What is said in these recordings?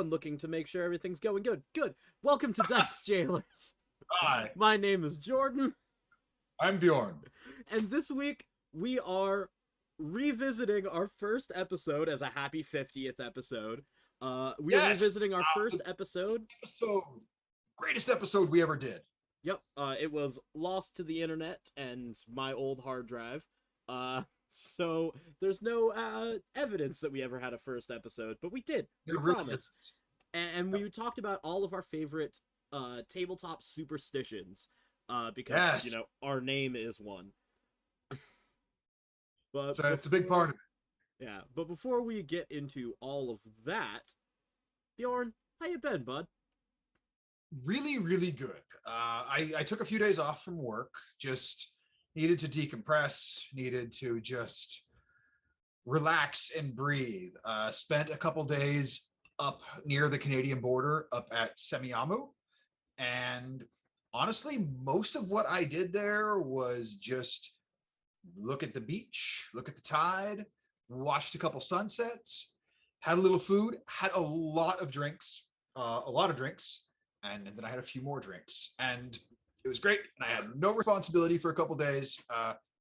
everyone, looking to make sure everything's going good. Good. Welcome to Dice Jailers. Hi, My name is Jordan, I'm Bjorn. and this week we are revisiting our first episode as a happy 50th episode. We are Yes, revisiting our first the episode. episode, greatest episode we ever did. Yep, it was lost to the internet and my old hard drive. So there's no evidence that we ever had a first episode, but we did. It We really promise. is. And we talked about all of our favorite tabletop superstitions because Yes, our name is one. But it's a big part of yeah, but before we get into all of that, Bjorn, how you been, bud? it. Really, really good. I took a few days off from work, just needed to decompress, needed to just relax and breathe. Spent a couple days up near the Canadian border, up at Semiahmoo, and honestly, most of what I did there was just look at the beach, look at the tide, watched a couple sunsets, had a little food, had a lot of drinks, and then I had a few more drinks, and it was great. And I had no responsibility for a couple days.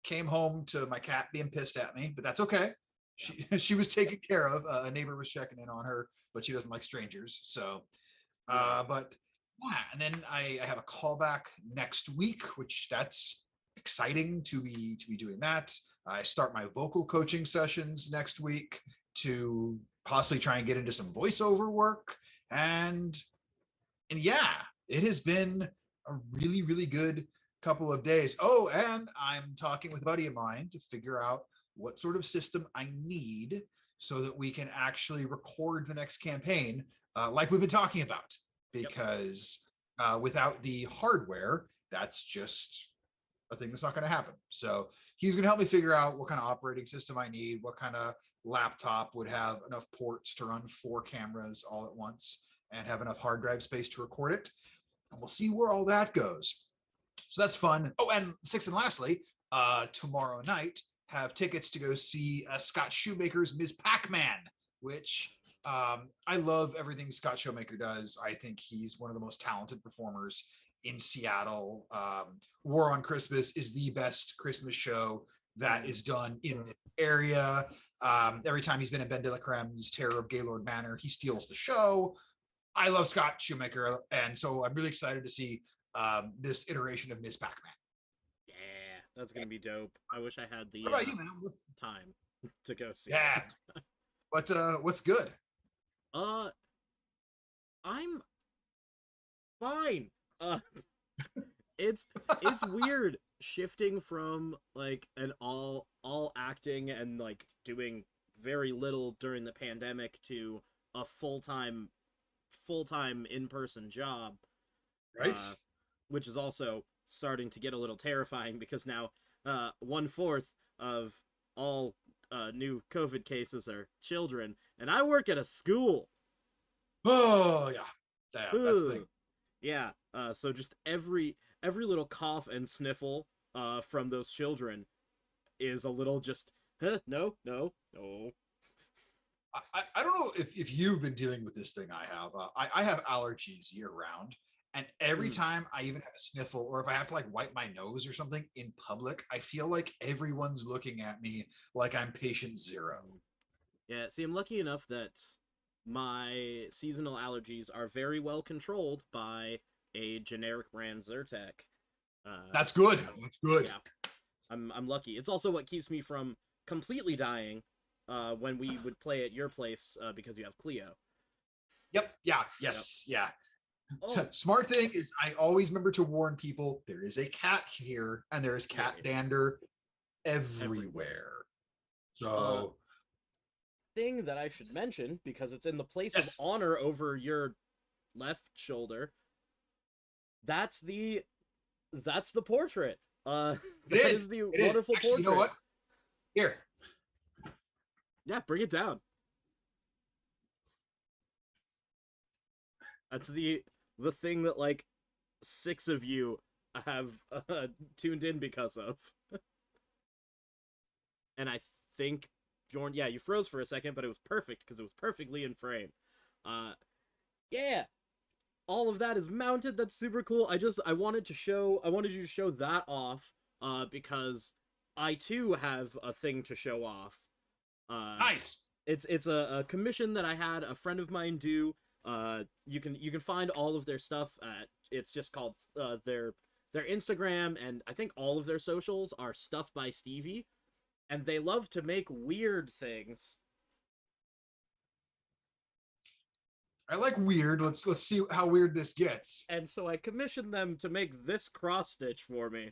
Came home to my cat being pissed at me, but that's okay. She was taken care of. A neighbor was checking in on her, but she doesn't like strangers. So, Right. but yeah, and then I have a callback next week, which that's exciting to be doing that. I start my vocal coaching sessions next week to possibly try and get into some voiceover work, and yeah, it has been a really really good couple of days. Oh, and I'm talking with a buddy of mine to figure out what sort of system I need so that we can actually record the next campaign, like we've been talking about, Yep. because without the hardware, that's just a thing that's not going to happen. So he's going to help me figure out what kind of operating system I need, what kind of laptop would have enough ports to run 4 cameras all at once and have enough hard drive space to record it. And we'll see where all that goes. So that's fun. Oh, and sixth and lastly, tomorrow night, have tickets to go see Scott Shoemaker's Ms. Pac-Man, which I love everything Scott Shoemaker does. I think he's one of the most talented performers in Seattle. War on Christmas is the best Christmas show that is done in the area. Every time he's been in Ben de la Creme's Terror of Gaylord Manor, he steals the show. I love Scott Shoemaker, and so I'm really excited to see this iteration of Ms. Pac-Man. Yeah, that's gonna be dope. I wish I had What the about you, man? time to go see Yeah, it. what's good? Uh, I'm fine. Uh, it's it's weird shifting from like an all acting and like doing very little during the pandemic to a full time in-person job, Right? uh, which is also starting to get a little terrifying because now 1/4 of all new COVID cases are children, and I work at a school. Oh yeah, yeah, that's the thing. Ugh. Yeah. So just every little cough and sniffle from those children is a little just no, no, no. I don't know if you've been dealing with this thing I have. I have allergies year round. And every Mm. time I even have a sniffle, or if I have to like wipe my nose or something in public, I feel like everyone's looking at me like I'm patient zero. Yeah. See, I'm lucky enough that my seasonal allergies are very well controlled by a generic brand Zyrtec. That's good. So That's good. yeah, I'm lucky. It's also what keeps me from completely dying when we would play at your place because you have Clio. Yep. Yeah. Yep. Yes. Yeah. Oh, Smart thing is I always remember to warn people there is a cat here and there is cat yeah, dander everywhere. everywhere. Uh, So thing that I should mention because it's in the place of yes, honor over your left shoulder. That's the portrait. it That is. is the It is. wonderful Actually, you know portrait. what? Here. Yeah, bring it down. That's the thing that like 6 of you have tuned in because of. And I think Bjorn, yeah, you froze for a second, but it was perfect because it was perfectly in frame. Uh, Yeah, all of that is mounted. That's super cool. I wanted you to show that off, because I too have a thing to show off. Uh, Nice. it's a commission that I had a friend of mine do. You can find all of their stuff at, it's just called their Instagram, and I think all of their socials are Stuff by Stevie, and they love to make weird things. I like weird. Let's see how weird this gets. And so I commissioned them to make this cross stitch for me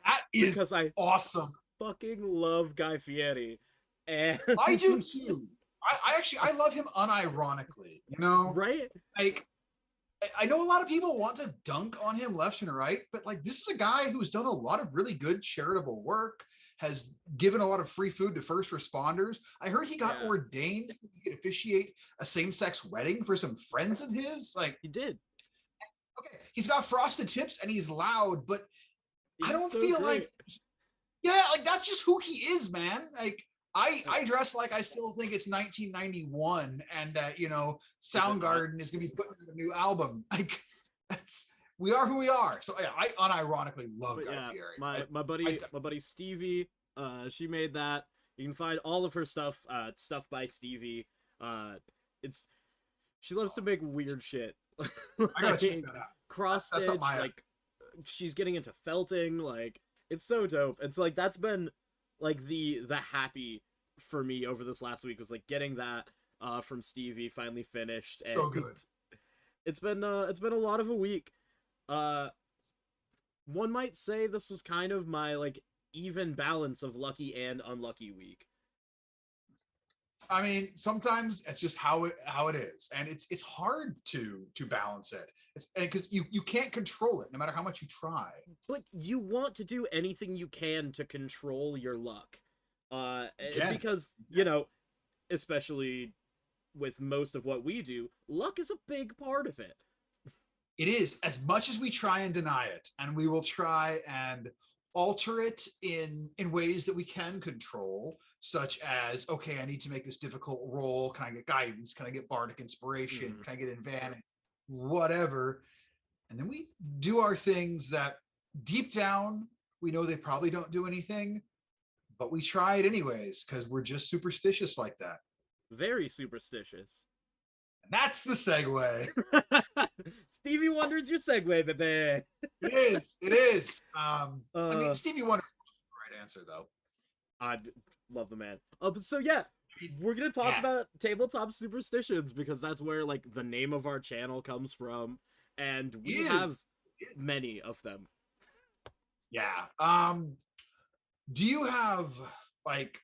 That is because I awesome. fucking love Guy Fieri. And I do too. I actually I love him unironically. You know, right? like I know a lot of people want to dunk on him left and right, but like this is a guy who's done a lot of really good charitable work, has given a lot of free food to first responders. I heard he got Yeah, ordained so he could officiate a same-sex wedding for some friends of his. Like, he did. okay, he's got frosted tips and he's loud, but I He's don't so feel like, great. yeah, like that's just who he is, man. Like I dress like I still think it's 1991, and you know, Is it not? Soundgarden is gonna be putting out a new album. Like that's we are who we are. So yeah, I unironically love But Guy yeah, Fieri. I my buddy Stevie, she made that. You can find all of her stuff at Stuff by Stevie. Uh, it's she loves to make weird shit, I gotta check like that out. cross That's stitch. something I Like she's getting into felting. Like it's so dope. It's like that's been like the happy for me over this last week was like getting that from Stevie finally finished, and so good. it's been a lot of a week. Uh, one might say this was kind of my like even balance of lucky and unlucky week. I mean, sometimes it's just how it is, and it's hard to balance it. It's because you can't control it no matter how much you try. But you want to do anything you can to control your luck. Again, Because, you know, especially with most of what we do, luck is a big part of it. it is as much as we try and deny it, and we will try and alter it in ways that we can control, such as okay, I need to make this difficult roll. Can I get guidance? Can I get bardic inspiration? Mm. Can I get advantage? Whatever. And then we do our things that deep down we know they probably don't do anything, but we try it anyways because we're just superstitious like that. Very superstitious. And that's the segue. Stevie Wonder's your segue, baby. It is. It is. I mean, Uh, Stevie Wonder's the right answer though. I love the man. But so yeah, we're gonna talk Yeah. about tabletop superstitions because that's where like the name of our channel comes from, and we Yeah. have many of them. Yeah. Do you have like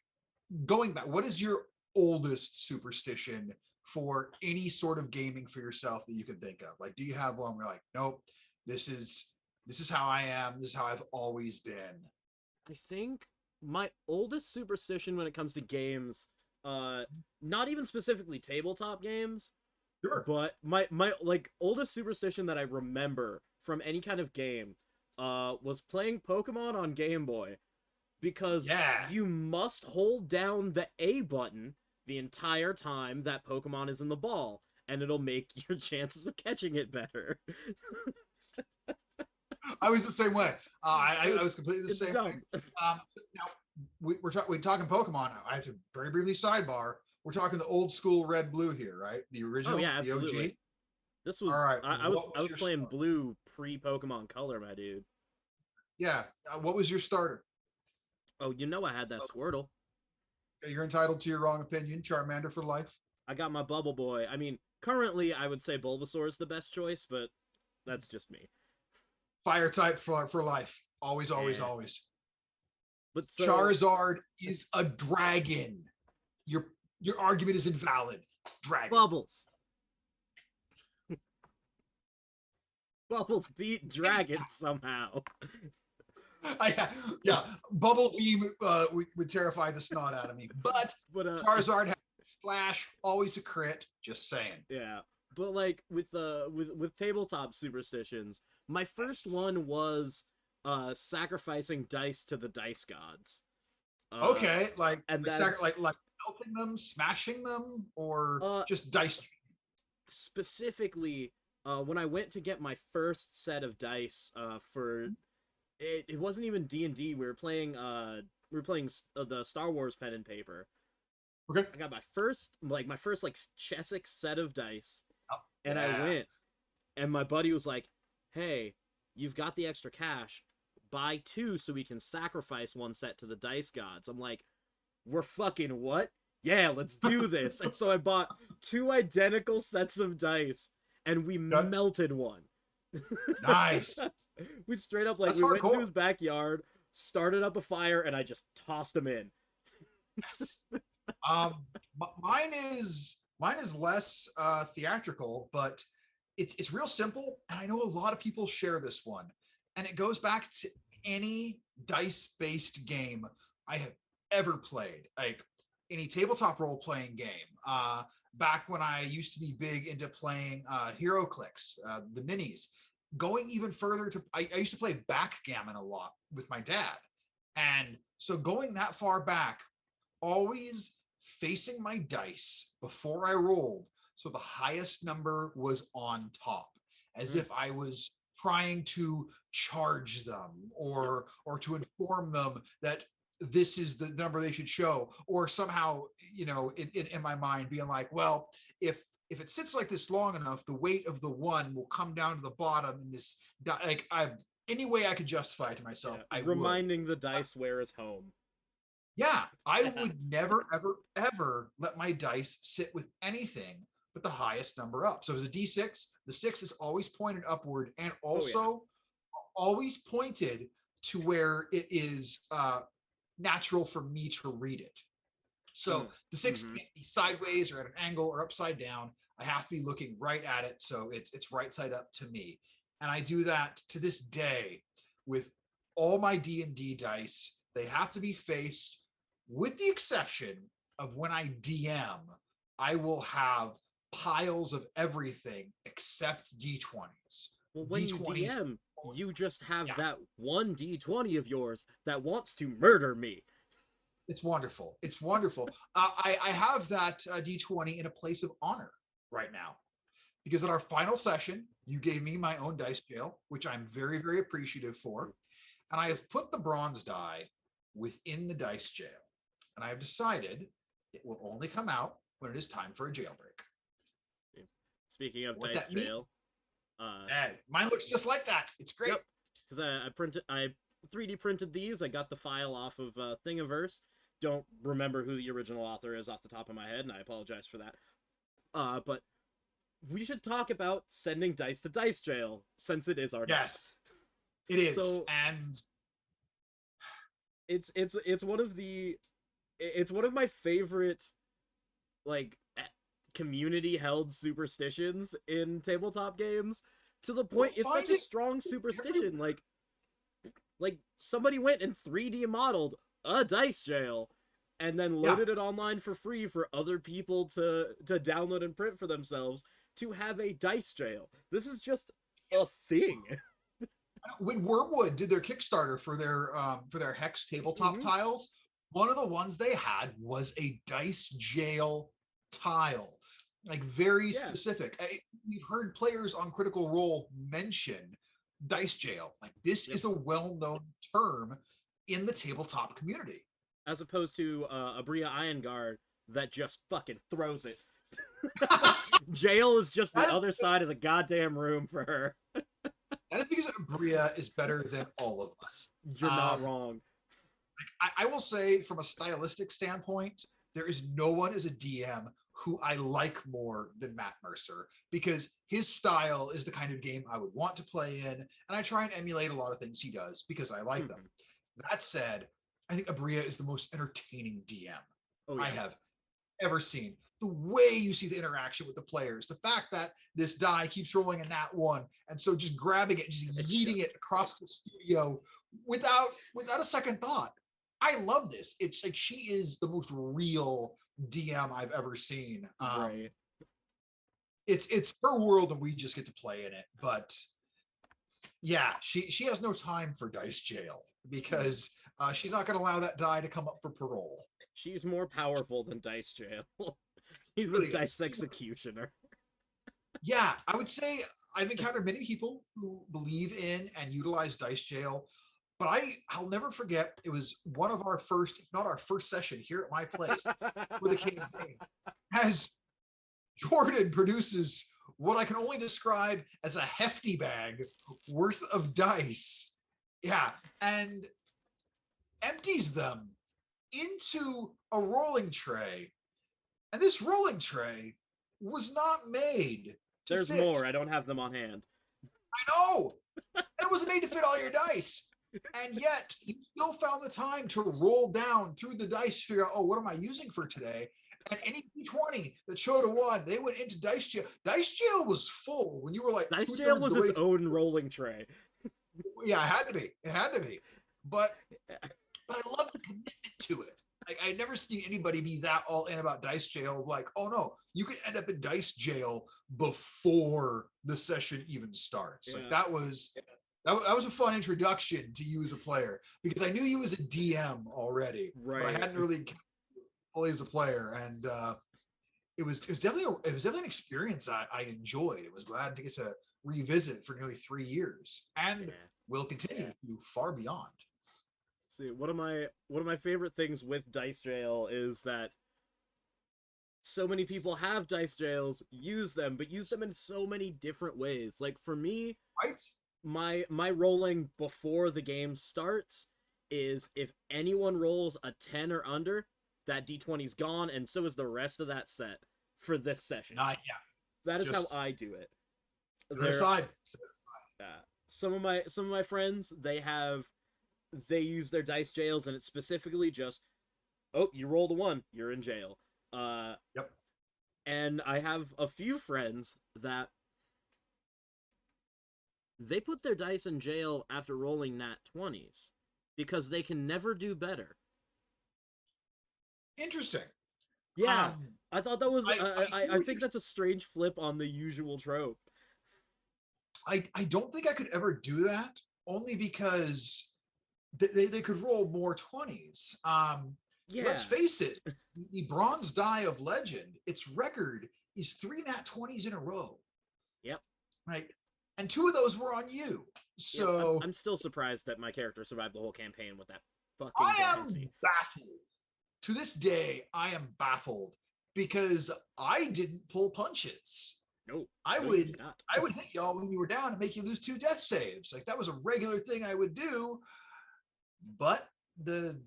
going back? What is your oldest superstition for any sort of gaming for yourself that you can think of? Like, do you have one where like, nope, this is this is how I am. This is how I've always been. I think my oldest superstition when it comes to games, uh, not even specifically tabletop games, Sure. but my like oldest superstition that I remember from any kind of game, was playing Pokemon on Game Boy because Yeah. you must hold down the A button the entire time that Pokemon is in the ball, and it'll make your chances of catching it better. I was the same way. I was completely the It's same way. dumb. Now we're talking Pokemon. I have to very briefly sidebar. We're talking the old school red blue here, right? The Oh original, yeah, the OG. absolutely. This All was right. What I was was your playing start? blue pre Pokemon Color, my dude. Yeah. What was your starter? Oh, you know I had that Squirtle. You're entitled to your wrong opinion. Charmander for life. I got my Bubble Boy. I mean, currently I would say Bulbasaur is the best choice, but that's just me. Fire type for life. Always, always, Yeah. always. But so Charizard is a dragon. Your your argument is invalid. Dragon. Bubbles. Bubbles beat Dragon somehow. Yeah, Bubble Beam would terrify the snot out of me. But But Charizard has slash, always a crit. Just saying. yeah. But like with tabletop superstitions, my first Yes. one was sacrificing dice to the dice gods. Uh Okay, and like that's like melting them, smashing them, or Uh, just dice? Specifically, when I went to get my first set of dice, for it wasn't even D&D. We were playing the Star Wars pen and paper. Okay. I got my first like Chessex set of dice, Oh, and I yeah. went, and my buddy was like, "Hey, you've got the extra cash. Buy two so we can sacrifice one set to the dice gods." I'm like, "We're fucking what? Yeah, let's do this." And so I bought two identical sets of dice, and we Okay. melted one. Nice. We straight up, like, That's we went into hardcore. his backyard, started up a fire, and I just tossed him in. Yes. Um, mine is less theatrical, but it's real simple, and I know a lot of people share this one, and it goes back to any dice-based game I have ever played, like any tabletop role-playing game. Back when I used to be big into playing Hero Clicks, the minis. Going even further to, I used to play backgammon a lot with my dad, and so going that far back, always facing my dice before I rolled. So the highest number was on top, as Mm, if I was trying to charge them yep. or to inform them that this is the number they should show, or somehow, in my mind being like, well, if it sits like this long enough, the weight of the one will come down to the bottom in this, like, I, any way I could justify it to Yeah. myself, I would. Reminding the dice where is home. Yeah, I Yeah. would never, ever, ever let my dice sit with anything but the highest number up. So it was a D6. The six is always pointed upward and Oh, yeah. also always pointed to where it is natural for me to read it. So Mm. the six Mm-hmm. can't be sideways or at an angle or upside down. I have to be looking right at it, so it's right side up to me. And I do that to this day with all my D&D dice. They have to be faced, with the exception of when I DM. I will have piles of everything except D20s. Well, when you D20s. DM, you just have Yeah, that one D20 of yours that wants to murder me. it's wonderful. It's wonderful. I have that D20 in a place of honor right now, because at our final session, you gave me my own dice jail, which I'm very, very appreciative for. And I have put the bronze die within the dice jail. And I have decided it will only come out when it is time for a jailbreak. Speaking of What dice that means, jail, uh, mine looks just like that. It's great. yep, because I 3D printed these. I got the file off of Thingiverse. Don't remember who the original author is off the top of my head, and I apologize for that. But we should talk about sending dice to dice jail since it is our Yes, deck. it is. So And it's one of my favorite, like, community held superstitions in tabletop games, to the point well, it's such a finding strong superstition. everywhere. Like somebody went and 3D modeled a dice jail and then Yeah. loaded it online for free for other people to download and print for themselves, to have a dice jail. This is just a thing. When Wormwood did their Kickstarter for their Hex tabletop Mm-hmm. tiles, one of the ones they had was a dice jail tile, like very Yeah. specific. We've heard players on Critical Role mention dice jail. Like, this Yep. is a well-known term in the tabletop community. As opposed to a Bria Ironguard that just fucking throws it. Jail is just the That is, other side of the goddamn room for her. that is because Bria is better than all of us. You're not wrong. I will say, from a stylistic standpoint, there is no one as a DM who I like more than Matt Mercer, because his style is the kind of game I would want to play in, and I try and emulate a lot of things he does because I like them. Mm-hmm. That said, I think Abria is the most entertaining DM Oh I yeah. have ever seen. The way you see the interaction with the players, the fact that this die keeps rolling a nat one, and so just grabbing it, just It's yeeting just it across the studio without a second thought. I love this. It's like she is the most real DM I've ever seen. right. It's her world, and we just get to play in it. But yeah, she has no time for dice jail, because She's not going to allow that die to come up for parole. She's more powerful than Dice Jail. She's the Really Dice is. Executioner. Yeah, I would say I've encountered many people who believe in and utilize Dice Jail, but I'll never forget. It was one of our first, if not our first session here at my place for the campaign. As Jordan produces what I can only describe as a hefty bag worth of dice. Yeah, and empties them into a rolling tray. And this rolling tray was not made to There's fit. more. I don't have them on hand. I know. It wasn't made to fit all your dice. And yet, you still found the time to roll down through the dice, figure out, oh, what am I using for today? And any D20 that showed a 1, they went into Dice Jail. Dice Jail was full when you were like Dice Jail 2/3 of was the way. its own rolling tray. Yeah, it had to be. It had to be. But I love the commitment to it. Like, I'd never seen anybody be that all in about Dice Jail. Like, oh no, you could end up in Dice Jail before the session even starts. Yeah. Like that was a fun introduction to you as a player, because I knew you as a DM already, Right. but I hadn't really fully as a player. And it was definitely an experience I enjoyed. It was glad to get to revisit for nearly 3 years, and will continue to far beyond. See, one of my favorite things with Dice Jail is that so many people have Dice Jails, use them, but use them in so many different ways. Like for me, Right? my rolling before the game starts is if anyone rolls a 10 or under, that D20's gone, and so is the rest of that set for this session. Not yeah. That is Just how I do it. aside. Some of my friends, they use their Dice Jails, and it's specifically just, oh, you rolled a 1, you're in jail. Yep. And I have a few friends that they put their dice in jail after rolling nat 20s because they can never do better. Interesting. Yeah, I thought that was. I think you're that's a strange flip on the usual trope. I don't think I could ever do that, only because they could roll more 20s. Yeah. Let's face it, the bronze die of legend, its record is 3 nat 20s in a row. Yep. Right. And 2 of those were on you. So Yep. I'm still surprised that my character survived the whole campaign with that fucking I am decency. baffled. To this day, I am baffled because I didn't pull punches. No, I no, would hit y'all when you were down and make you lose 2 death saves. Like, that was a regular thing I would do. But the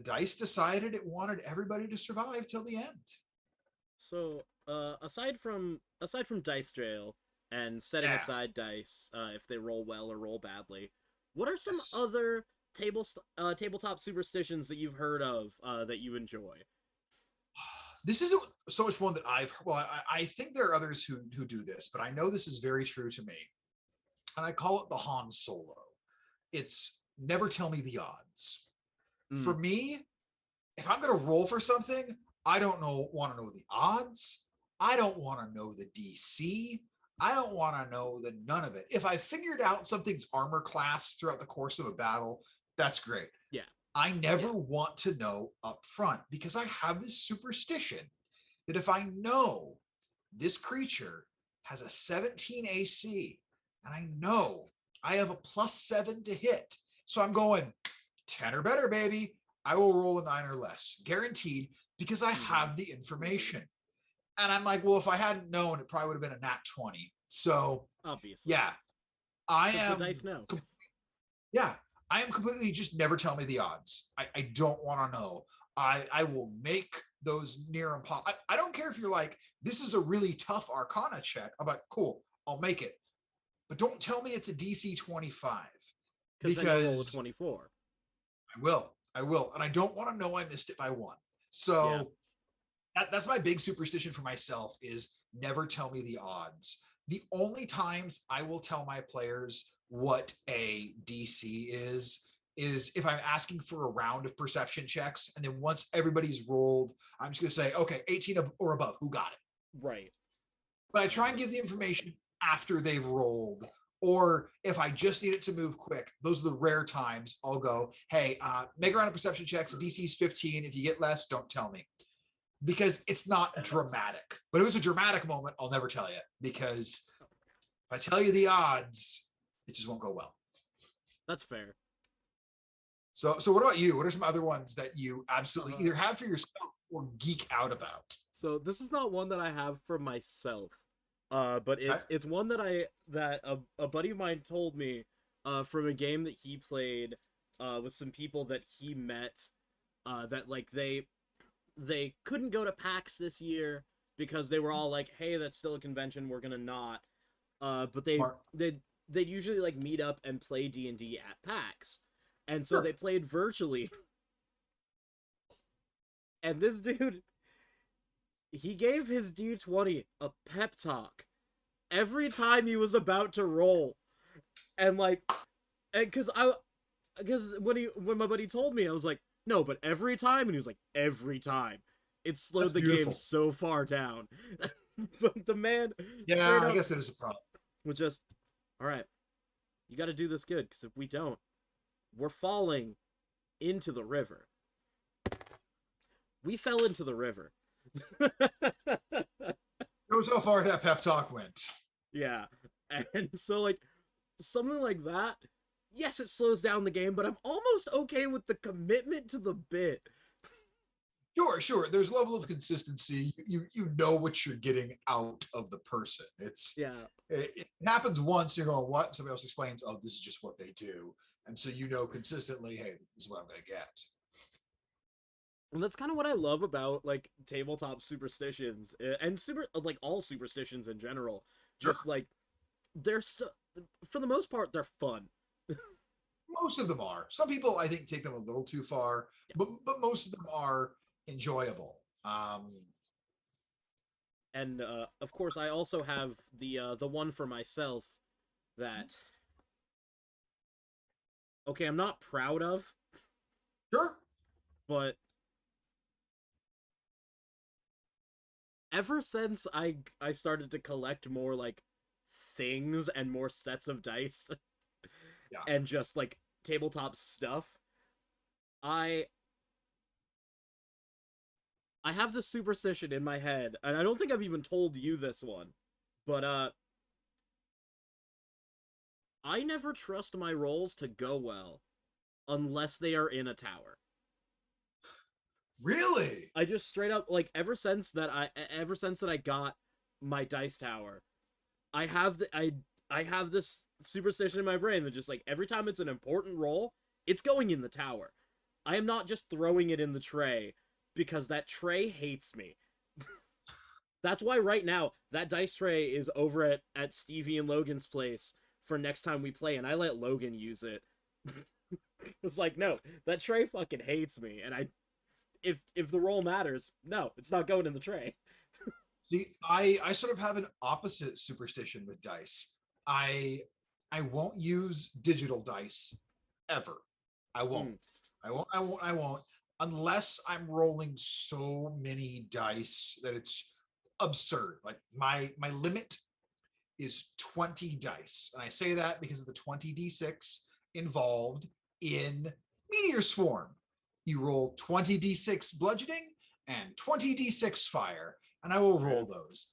dice decided it wanted everybody to survive till the end. So, aside from Dice Jail and setting aside dice if they roll well or roll badly, what are some other tabletop superstitions that you've heard of that you enjoy? This isn't so much one that I think there are others who do this, but I know this is very true to me. And I call it the Han Solo. It's never tell me the odds. For me, if I'm going to roll for something, I don't want to know the odds. I don't want to know the DC. I don't want to know none of it. If I figured out something's armor class throughout the course of a battle, that's great. Yeah. I never want to know up front, because I have this superstition that if I know this creature has a 17 AC and I know I have a +7 to hit, so I'm going 10 or better, baby, I will roll a 9 or less, guaranteed, because I have the information. And I'm like, well, if I hadn't known, it probably would have been a nat 20. So obviously, yeah, I am. The dice know. Yeah, I am completely just never tell me the odds. I don't want to know. I will make those near impossible. I don't care if you're like, this is a really tough Arcana check. I'm like, cool, I'll make it. But don't tell me it's a DC 25. Because then you roll a 24. I will. And I don't want to know I missed it by 1. So that's my big superstition for myself, is never tell me the odds. The only times I will tell my players what a DC is if I'm asking for a round of perception checks, and then once everybody's rolled, I'm just going to say, okay, 18 or above, who got it? Right. But I try and give the information after they've rolled, Or if I just need it to move quick, those are the rare times I'll go, hey, make a round of perception checks. DC's 15. If you get less, don't tell me. Because it's not dramatic. But if it's a dramatic moment, I'll never tell you. Because if I tell you the odds, it just won't go well. That's fair. So what about you? What are some other ones that you absolutely Uh, either have for yourself or geek out about? so this is not one that I have for myself. But Okay. it's one that a buddy of mine told me from a game that he played with some people that he met that like they couldn't go to PAX this year because they were all like, "Hey, that's still a convention. We're gonna not." But Mark. they'd usually like meet up and play D&D at PAX, and so they Sure. played virtually. And this dude, he gave his D20 a pep talk every time he was about to roll, and like, and because when my buddy told me, I was like, no, but every time, and he was like, every time. It That's slowed the game beautiful. so far down. But the man Yeah, straight I up guess that is a problem. was just, all right, you got to do this good, because if we don't, we're falling into the river. We fell into the river. Knows how far that pep talk went. Yeah. And so, like, something like that, yes, it slows down the game, but I'm almost okay with the commitment to the bit. Sure, sure. There's a level of consistency. You know what you're getting out of the person. Yeah. It happens once. You're going, what? Somebody else explains. Oh, this is just what they do, and so you know consistently. Hey, this is what I'm going to get. And that's kind of what I love about like tabletop superstitions and super like all superstitions in general. Sure. Just like they're so, for the most part they're fun. Most of them are. Some people, I think, take them a little too far, Yeah. but most of them are enjoyable. And of course I also have the one for myself that okay, I'm not proud of, Sure. but ever since I started to collect more like things and more sets of dice Yeah. and just like tabletop stuff, I I have this superstition in my head, and I don't think I've even told you this one, but I never trust my rolls to go well unless they are in a tower. Really? I just straight up like ever since that I got my dice tower, I have this superstition in my brain that just like every time it's an important roll, it's going in the tower. I am not just throwing it in the tray because that tray hates me. That's why right now that dice tray is over at Stevie and Logan's place for next time we play, and I let Logan use it. It's like no, that tray fucking hates me, and I if the roll matters, no, it's not going in the tray. See, I sort of have an opposite superstition with dice. I I won't use digital dice ever. I won't. Mm, I won't unless I'm rolling so many dice that it's absurd. Like my limit is 20 dice. And I say that because of the 20d6 involved in Meteor Swarm. You roll 20d6 bludgeoning and 20d6 fire, and I will roll rude. those.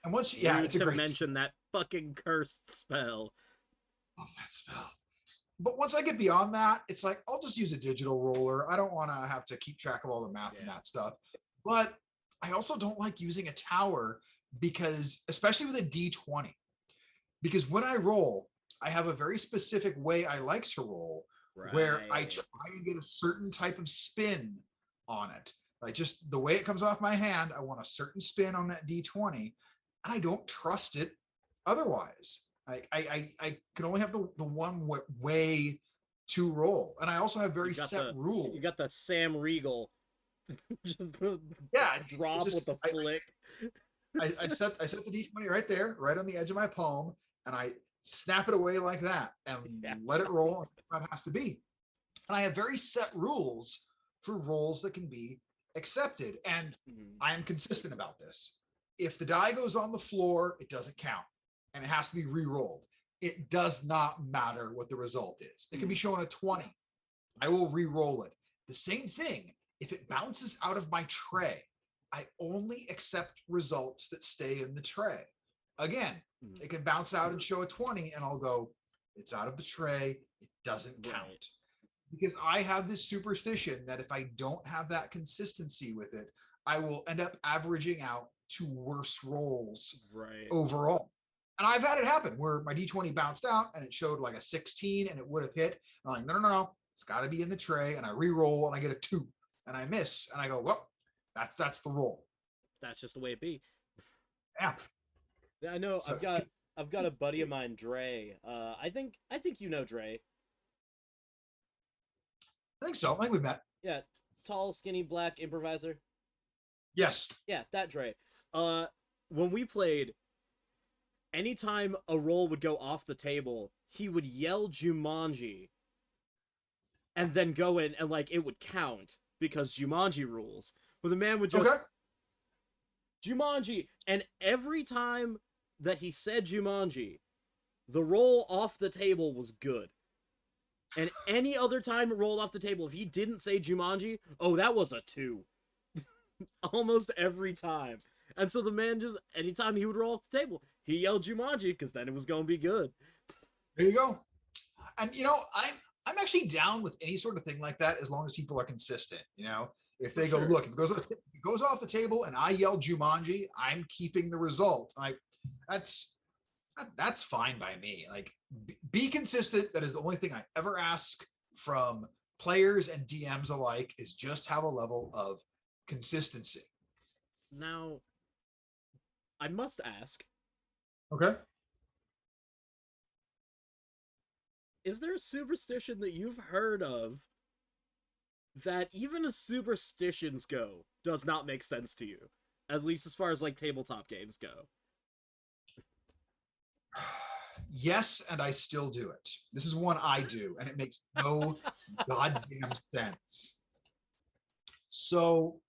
And once, yeah, Rude it's a to great mention that fucking cursed spell. love that spell. But once I get beyond that, it's like I'll just use a digital roller. I don't want to have to keep track of all the math and Yeah. that stuff. But I also don't like using a tower because, especially with a d20, because when I roll, I have a very specific way I like to roll where I Right. try and get a certain type of spin on it. Like just the way it comes off my hand, I want a certain spin on that d20, and I don't trust it otherwise. I can only have the one way to roll, and I also have So very set you rules. got the Sam Regal just Yeah, it drop with just a flick. I set the d20 right there, right on the edge of my palm, and I snap it away like that and Yeah. let it roll. And that's how it has to be. And I have very set rules for roles that can be accepted, and Mhm. I am consistent about this. If the die goes on the floor, it doesn't count, and it has to be re-rolled. it does not matter what the result is. It can be Mm. shown a 20. I will re-roll it. The same thing, if it bounces out of my tray, I only accept results that stay in the tray. Again, Mm. it can bounce out and show a 20, and I'll go, it's out of the tray. It doesn't Right. count. Because I have this superstition that if I don't have that consistency with it, I will end up averaging out to worse rolls Right. overall. And I've had it happen where my D20 bounced out and it showed like a 16 and it would have hit. I'm like, no, no, no, no. It's got to be in the tray. And I re-roll and I get a 2 and I miss. And I go, well, that's the roll. That's just the way it be. Yeah. Yeah, I know. So I've got a buddy of mine, Dre. I think you know Dre. I think so. I think we met. Yeah, tall, skinny, black improviser. Yes. Yeah, that Dre. Uh, when we played, anytime a roll would go off the table, he would yell Jumanji, and then go in and like it would count because Jumanji rules. But the man would just Okay. Jumanji, and every time that he said Jumanji, the roll off the table was good. And any other time it rolled off the table, if he didn't say Jumanji, oh, that was a 2. Almost every time. And so the man just, anytime he would roll off the table, he yelled Jumanji because then it was going to be good. There you go. And I'm actually down with any sort of thing like that as long as people are consistent. If For they go, sure. look, if it goes off the table and I yell Jumanji, I'm keeping the result. Like that's fine by me. Like be consistent. That is the only thing I ever ask from players and DMs alike is just have a level of consistency. Now, I must ask, Okay. is there a superstition that you've heard of that even as superstitions go does not make sense to you? At least as far as like tabletop games go. Yes, and I still do it. This is one I do, and it makes no goddamn sense. So,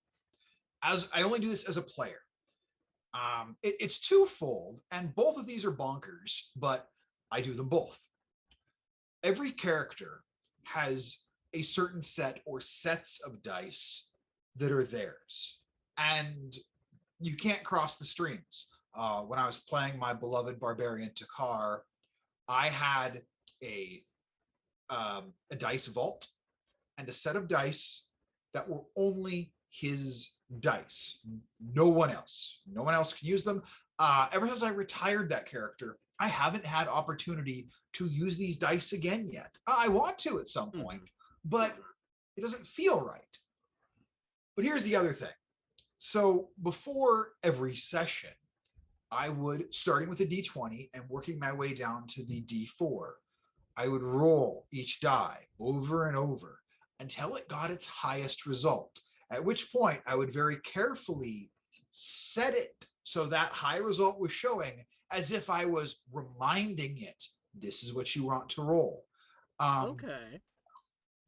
as I only do this as a player, it's twofold, and both of these are bonkers, but I do them both. Every character has a certain set or sets of dice that are theirs, and you can't cross the streams. When I was playing my beloved barbarian Takar, I had a a dice vault and a set of dice that were only his dice. No one else. No one else can use them. Ever since I retired that character, I haven't had opportunity to use these dice again yet. I want to at some point, but it doesn't feel right. But here's the other thing. So before every session, I would, starting with a d20 and working my way down to the d4, I would roll each die over and over until it got its highest result, at which point I would very carefully set it so that high result was showing as if I was reminding it, this is what you want to roll. Okay.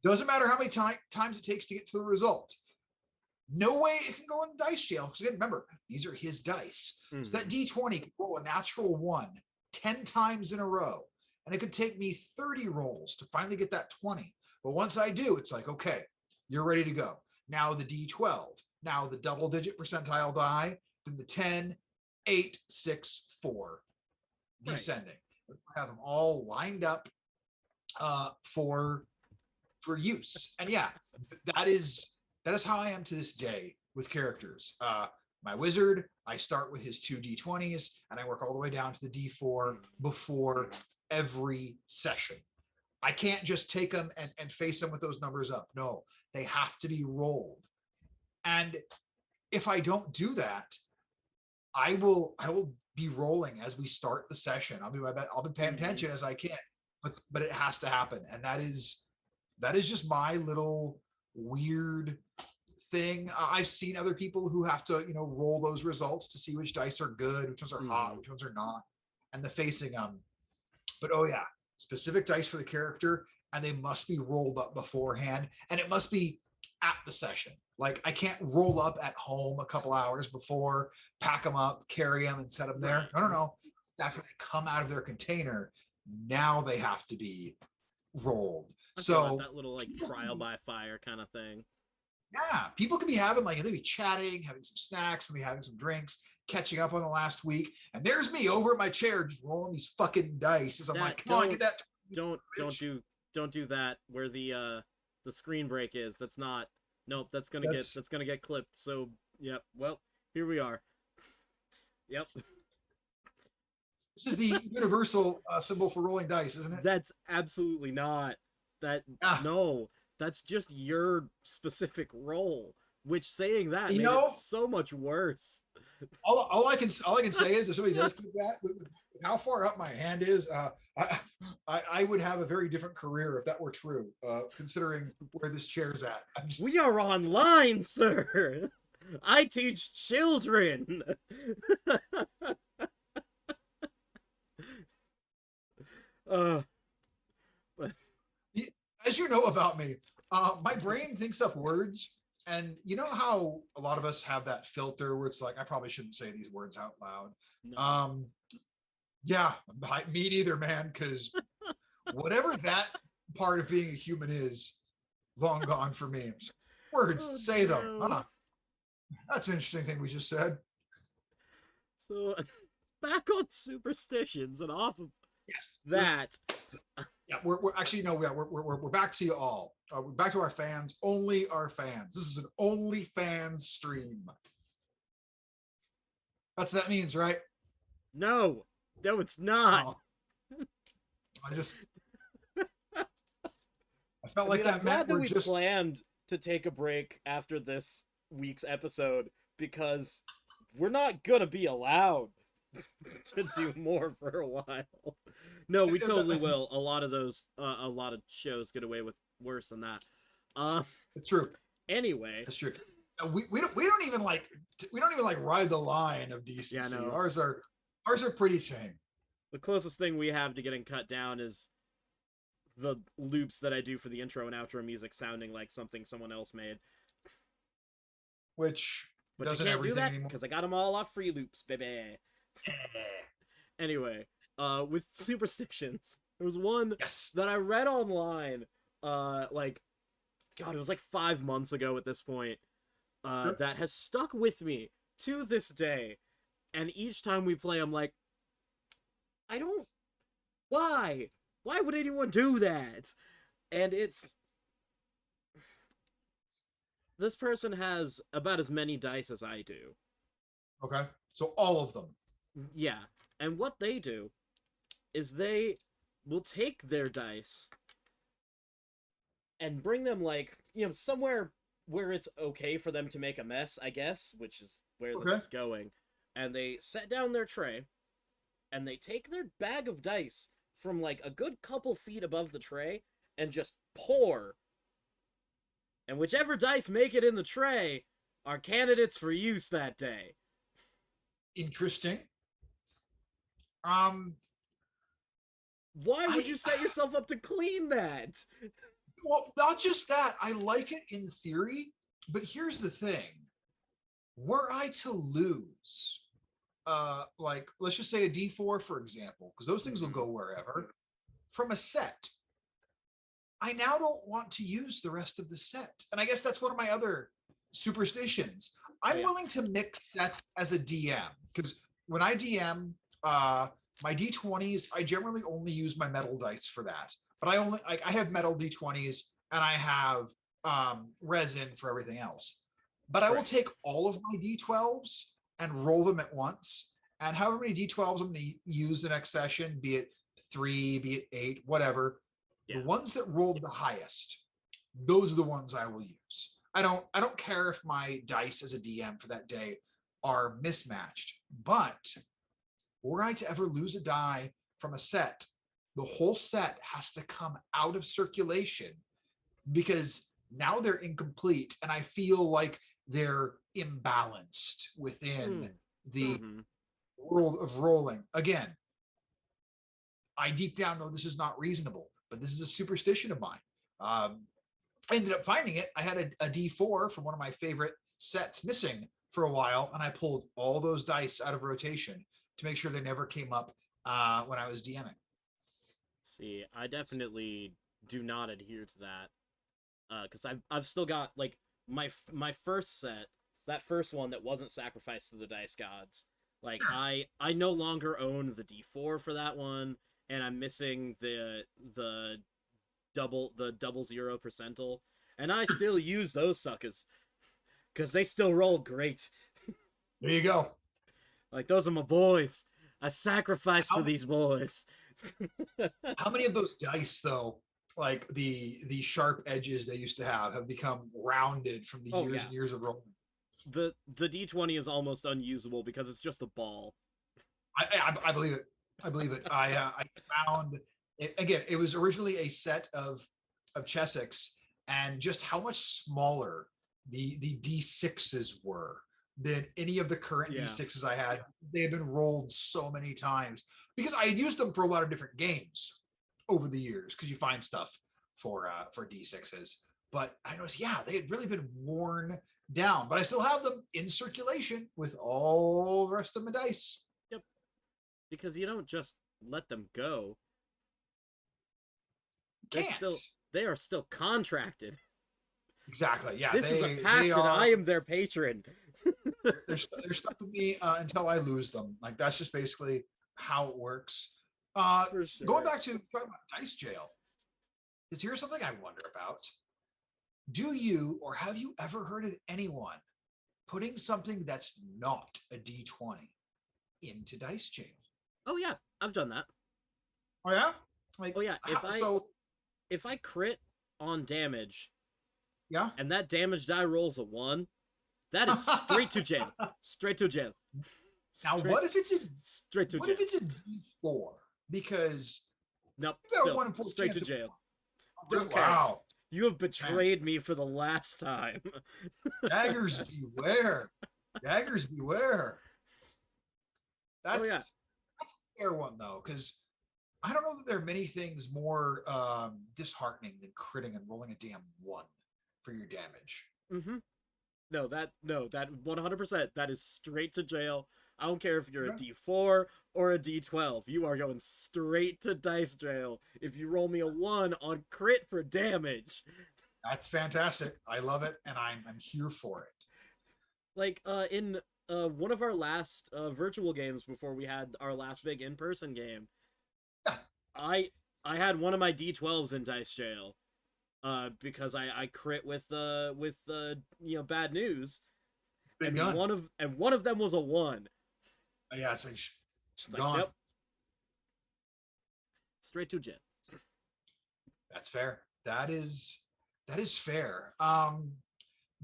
Doesn't matter how many times it takes to get to the result. No way it can go in dice jail. Because again, remember, these are his dice. Mm-hmm. So that D20 can roll a natural 1 10 times in a row. And it could take me 30 rolls to finally get that 20. But once I do, it's like, okay, you're ready to go. Now the D12, now the double digit percentile die, then the 10, 8, 6, 4, descending. Right. Have them all lined up for use. And yeah, that is how I am to this day with characters. My wizard, I start with his 2d20s and I work all the way down to the d4 before every session. I can't just take them and face them with those numbers up. No, they have to be rolled. And if I don't do that, I will be rolling as we start the session. I'll be paying attention as I can, but it has to happen. And that is just my little weird thing. I've seen other people who have to, roll those results to see which dice are good, which ones are hot, which ones are not, and the facing them. But oh yeah, specific dice for the character, and they must be rolled up beforehand, and it must be at the session. Like I can't roll up at home a couple hours before, pack them up, carry them, and set them there. No. After they come out of their container, Now they have to be rolled. I feel like So that little like trial by fire kind of thing. yeah, people could be having like they'd be chatting, having some snacks, maybe having some drinks, catching up on the last week, and there's me over at my chair just rolling these fucking dice. As I'm That like, come on, get that. don't don't Bitch. do don't do that where the screen break is. That's not. Nope, That's that's gonna get clipped. So yep. Well, here we are. Yep. this is the universal symbol for rolling dice, isn't it? That's absolutely not. That Ah, no. That's just your specific role. Which saying that you made it know, so much worse. all I can say is if somebody does click that, with how far up my hand is, I would have a very different career if that were true. Considering where this chair's at, I'm just, We are online, sir. I teach children. uh, but as you know about me, my brain thinks up words. And you know how a lot of us have that filter where it's like, I probably shouldn't say these words out loud. no. Um, yeah, me neither, man, because whatever that part of being a human is, long gone for me. Words, Oh say them. no. Huh, that's an interesting thing we just said. So back on superstitions and off of Yes. that. Yeah, we're actually no, yeah, we're back to you all. We're back to our fans, only our fans. This is an only fans stream. That's what that means, right? No. No, it's not. Oh, I just I felt I like mean, I'm that meant glad that we're we just planned to take a break after this week's episode because we're not gonna be allowed to do more for a while. No, we totally will. A lot of shows get away with worse than that. Uh, it's true. anyway, It's true. We don't even like ride the line of yeah, decency. no. Ours are pretty tame. The closest thing we have to getting cut down is the loops that I do for the intro and outro music sounding like something someone else made. Which But you doesn't can't do everything that anymore. because I got them all off free loops, baby. Anyway, with superstitions, there was one Yes. that I read online, like, God, it was like 5 months ago at this point, Sure. that has stuck with me to this day. And each time we play, I'm like, I don't. Why? Why would anyone do that? And it's. This person has about as many dice as I do. Okay. So all of them. Yeah. And what they do is they will take their dice and bring them, like, somewhere where it's okay for them to make a mess, I guess, which is where Okay. this is going. And they set down their tray and they take their bag of dice from like a good couple feet above the tray and just pour. And whichever dice make it in the tray are candidates for use that day. Interesting. Um, Why would I you set yourself up to clean that? well, not just that. I like it in theory, but here's the thing: were I to lose, like let's just say a D4, for example, because those things will go wherever from a set. I now don't want to use the rest of the set. And I guess that's one of my other superstitions. Oh, I'm yeah. willing to mix sets as a DM because when I DM, my D20s, I generally only use my metal dice for that. But I have metal D20s and I have resin for everything else. But I will Right. take all of my D12s and roll them at once. And however many D12s I'm going to use the next session, be it 3, be it 8, whatever, the Yeah. ones that rolled the highest, those are the ones I will use. I don't care if my dice as a DM for that day are mismatched, but were I to ever lose a die from a set, the whole set has to come out of circulation because now they're incomplete and I feel like they're imbalanced within the Mm-hmm. world of rolling. Again, I deep down know this is not reasonable, but this is a superstition of mine. I ended up finding it. I had a D4 from one of my favorite sets missing for a while, and I pulled all those dice out of rotation to make sure they never came up when I was DMing. See, I definitely do not adhere to that. Because I've still got like my first set, that first one that wasn't sacrificed to the dice gods. Like Sure. I no longer own the D4 for that one, and I'm missing the double zero percentile, and I still use those suckers because they still roll great. There you go. Like those are my boys. I sacrifice for How these boys. how many of those dice though, like the sharp edges they used to have become rounded from the Oh years yeah, and years of rolling? the D20 is almost unusable because it's just a ball. I believe it. I believe it. I found it, again. It was originally a set of Chessex, and just how much smaller the D6s were than any of the current Yeah. D6s I had. They had been rolled so many times because I had used them for a lot of different games over the years because you find stuff for D6s. But I noticed, yeah, they had really been worn down, but I still have them in circulation with all the rest of my dice. Yep. Because you don't just let them go. They're Can't. still they are still contracted. Exactly. Yeah, This is a they pact and are I am their patron. they're stuck with me until I lose them. Like that's just basically how it works. For Going sure. back to talking about dice jail, is here something I wonder about? Do you or have you ever heard of anyone putting something that's not a D20 into dice jail? Oh yeah, I've done that. Oh yeah, like Oh yeah, how, so if I crit on damage yeah. and that damage die rolls a 1, that is straight to jail. Straight to jail. Now Straight straight to what if jail. it's a D4? Because Nope, you got a still 1 in 4 straight chance to of jail. really, Don't care. wow, You have man. betrayed me for the last time. Daggers beware. Daggers beware. Oh yeah. That's a fair one though, because I don't know that there are many things more disheartening than critting and rolling a damn one for your damage. Mm-hmm. No, that 100%, that is straight to jail. I don't care if you're a Okay. D4 or a D12. You are going straight to dice jail if you roll me a 1 on crit for damage. That's fantastic. I love it, and I'm here for it. Like in one of our last virtual games before we had our last big in-person game, Yeah, I I had one of my D12s in dice jail because I crit with bad news, big and gun. one of them was a 1. Yeah, it's like Just like, gone. nope, straight to jail. That's fair. That is fair.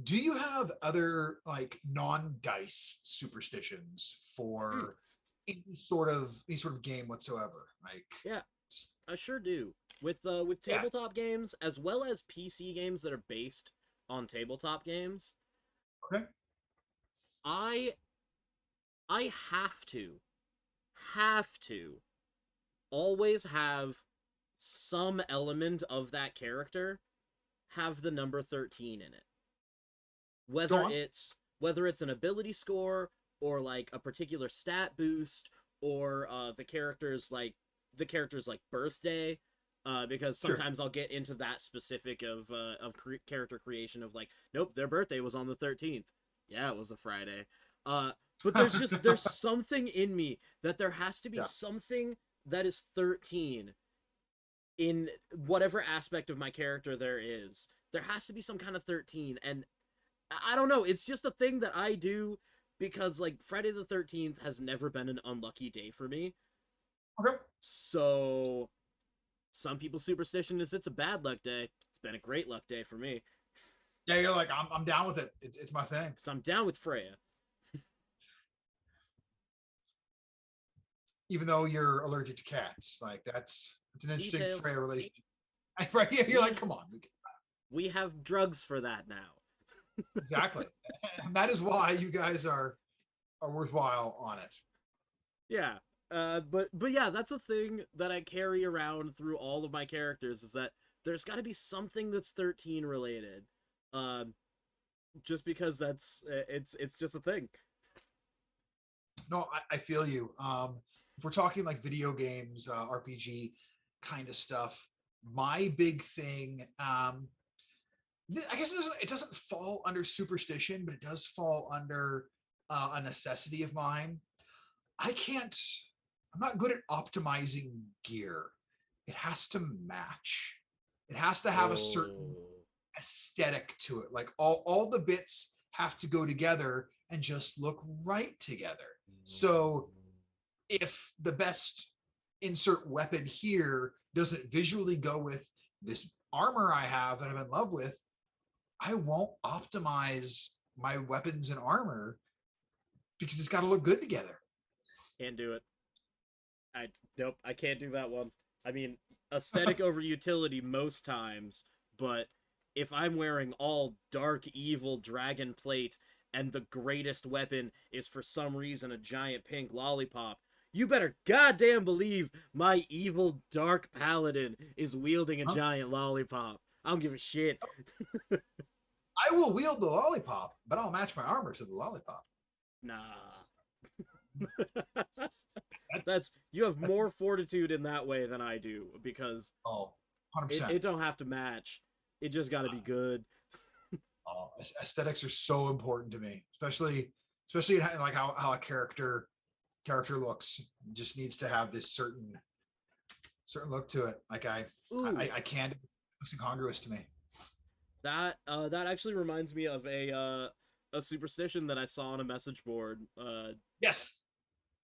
Do you have other like non-dice superstitions Mm, for any sort of game whatsoever? Like, yeah, I sure do. With yeah, tabletop games as well as PC games that are based on tabletop games, okay, I I have to always have some element of that character have the number 13 in it. go Whether on. it's an ability score or like a particular stat boost or the character's like birthday, because Sure. sometimes I'll get into that specific of character creation of like, nope, their birthday was on the 13th. Yeah, it was a Friday. Uh, but there's something in me that there has to be Yeah. something that is 13 in whatever aspect of my character there is. There has to be some kind of 13, and I don't know, it's just a thing that I do because like Friday the 13th has never been an unlucky day for me. Okay. So some people's superstition is it's a bad luck day. It's been a great luck day for me Yeah, you're like I'm down with it. It's my thing. because I'm down with Freya. Even though you're allergic to cats, like it's an interesting Freya Details. relation. Right? Yeah, you're like, We come on, we have drugs for that now. exactly. And that is why you guys are worthwhile on it. Yeah. But yeah, that's a thing that I carry around through all of my characters is that there's got to be something that's 13 related. Um, just because it's just a thing. No, I feel you. If we're talking like video games, RPG, kind of stuff. My big thing, I guess it doesn't fall under superstition, but it does fall under a necessity of mine. I can't, I'm not good at optimizing gear. It has to match. It has to have a certain Oh. aesthetic to it. Like all the bits have to go together and just look right together. So if the best insert weapon here doesn't visually go with this armor I have that I'm in love with, I won't optimize my weapons and armor because it's got to look good together. Can't do it. I Nope, I can't do that one. I mean, aesthetic over utility most times, but if I'm wearing all dark evil dragon plate and the greatest weapon is for some reason a giant pink lollipop, you better goddamn believe my evil dark paladin is wielding a Huh? giant lollipop. I don't give a shit. I will wield the lollipop, but I'll match my armor to the lollipop. Nah. That's That's You have more fortitude in that way than I do because oh, it, 100%. it don't have to match. It just got to be good. Oh, aesthetics are so important to me, especially in like how a character looks. It just needs to have this certain look to it. Like Ooh, I can't. It looks incongruous to me. that actually reminds me of a superstition that I saw on a message board Yes.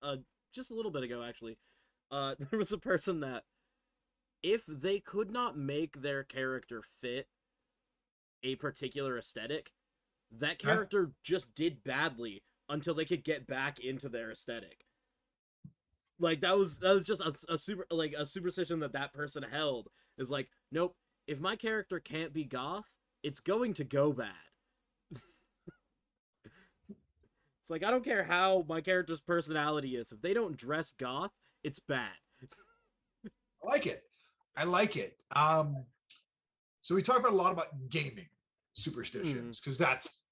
uh just a little bit ago actually. There was a person that if they could not make their character fit a particular aesthetic, that Okay. character just did badly until they could get back into their aesthetic. Like that was just a super like a superstition that person held is like, nope, if my character can't be goth, it's going to go bad. It's like I don't care how my character's personality is. If they don't dress goth, it's bad. I like it. I like it. So we talk about a lot about gaming Mm, superstitions because that's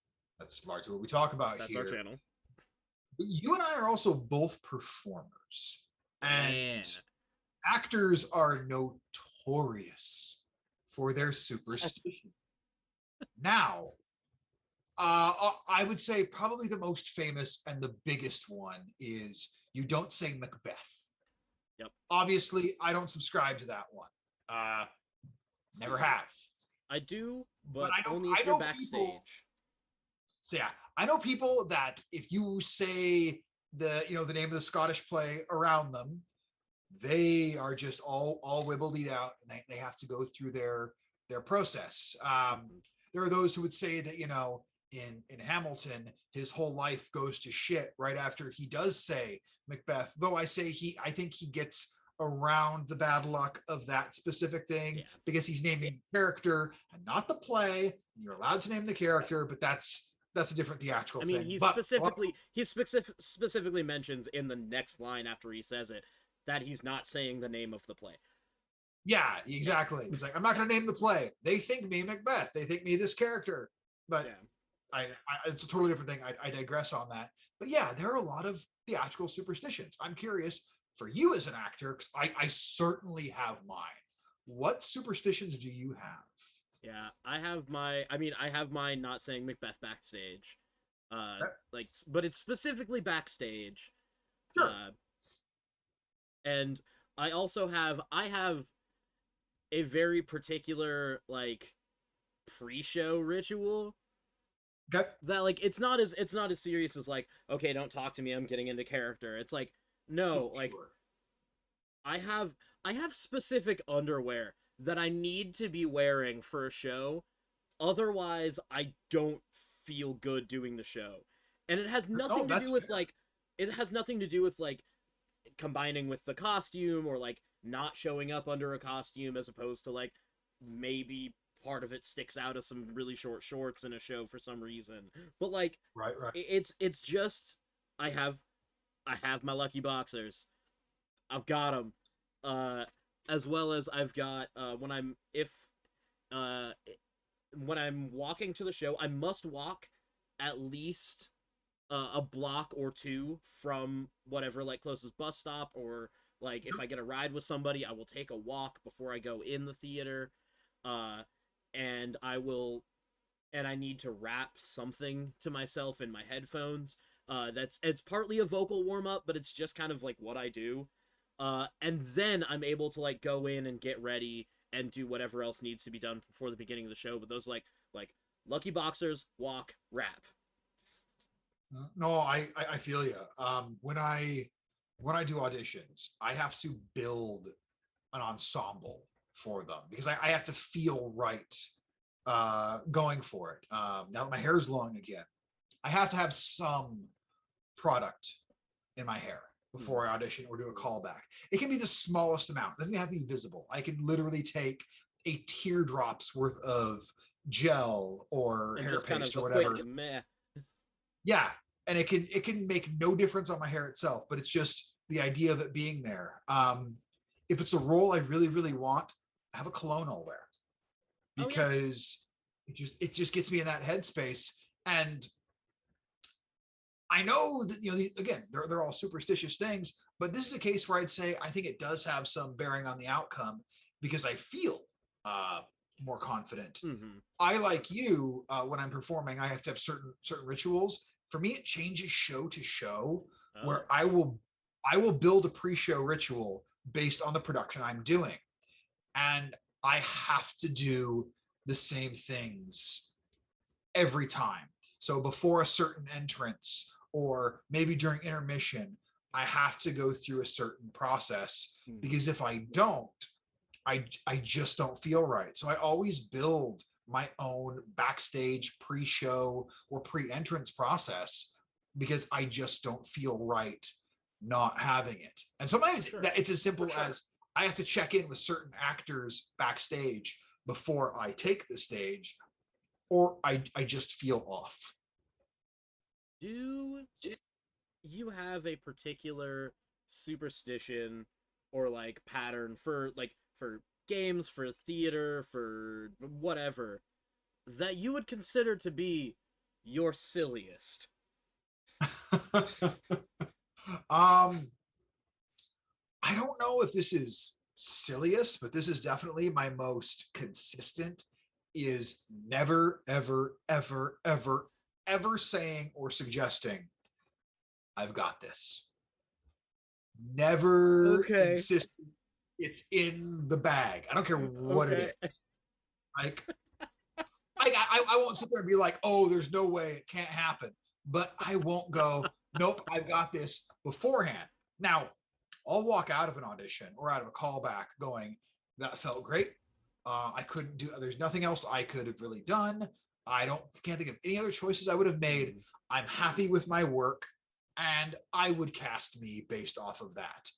largely what we talk about that's our here. channel. But you and I are also both performers, Yeah. and actors are notorious for their superstition. Now, I would say probably the most famous and the biggest one is you don't say Macbeth. Yep. Obviously, I don't subscribe to that one. Uh, Never See, have. I do, But but only if I you're know people. backstage. So yeah, I know people that if you say the name of the Scottish play around them, they are just all wibbled out, and they have to go through their process. Mhm. There are those who would say that in Hamilton, his whole life goes to shit right after he does say Macbeth. Though I think he gets around the bad luck of that specific thing Yeah. because he's naming the character and not the play. And you're allowed to name the character, but that's a different theatrical I mean, thing. But specifically mentions in the next line after he says it that he's not saying the name of the play. yeah, Yeah. exactly. It's like I'm not going to name the play. They think me Macbeth. They think me this character, but Yeah. it's a totally different thing. I digress on that. But yeah, there are a lot of theatrical superstitions. I'm curious for you as an actor, because I certainly have mine. What superstitions do you have? Yeah, I have mine not saying Macbeth backstage. Okay. But it's specifically backstage. Sure. Uh and I have a very particular like pre-show ritual Okay. that like it's not as serious as like, okay, don't talk to me, I'm getting into character. It's like, Oh, no, like sure. I have I have specific underwear that I need to be wearing for a show. Otherwise, I don't feel good doing the show. And No, that's fair. it has nothing to do with like combining with the costume or like not showing up under a costume as opposed to like maybe part of it sticks out as some really short shorts in a show for some reason. But like Right, right. it's just I have I have my lucky boxers. I've got them. Uh, as well as I've got uh when I'm walking to the show, I must walk at least a block or two from whatever like closest bus stop or Like if I get a ride with somebody, I will take a walk before I go in the theater. Uh, and I need to rap something to myself in my headphones. It's partly a vocal warm up, but it's just kind of like what I do. And then I'm able to like go in and get ready and do whatever else needs to be done before the beginning of the show. But those like lucky boxers, walk, rap. No, I feel you. When I do auditions, I have to build an ensemble for them because I have to feel right going for it. Now that my hair is long again, I have to have some product in my hair before I audition or do a callback. It can be the smallest amount. It doesn't have to be visible. I can literally take a teardrop's worth of gel or And hair just kind paste of or a whatever. quick meh. Yeah, and it can make no difference on my hair itself, but it's just the idea of it being there. If it's a role I really really want, I have a cologne I'll wear Oh yeah. because it just gets me in that headspace. And I know that again they're all superstitious things, but this is a case where I'd say I think it does have some bearing on the outcome because I feel uh, more confident. Mm-hmm. I like you when I'm performing, I have to have certain rituals. For me, it changes show to show Oh. where I will build a pre-show ritual based on the production I'm doing, and I have to do the same things every time. So before a certain entrance or maybe during intermission, I have to go through a certain process Mm-hmm. because if I don't, I just don't feel right. So I always build my own backstage pre-show or pre-entrance process because I just don't feel right not having it. And For sometimes sure. that it's as simple as I have to check in with certain actors backstage before I take the stage, or I just feel off. Do you have a particular superstition or like pattern for games, for theater, for whatever that you would consider to be your silliest? um, I don't know if this is silliest, but this is definitely my most consistent. Is never, ever, ever, ever, ever saying or suggesting, I've got this. Never Okay. insist it's in the bag. I don't care what it Okay. is. Like, I won't sit there and be like, oh, there's no way it can't happen. But I won't go, nope, I've got this beforehand. Now, I'll walk out of an audition or out of a callback going, that felt great. I couldn't do, there's nothing else I could have really done. Can't think of any other choices I would have made. Mm, I'm happy with my work and I would cast me based off of that.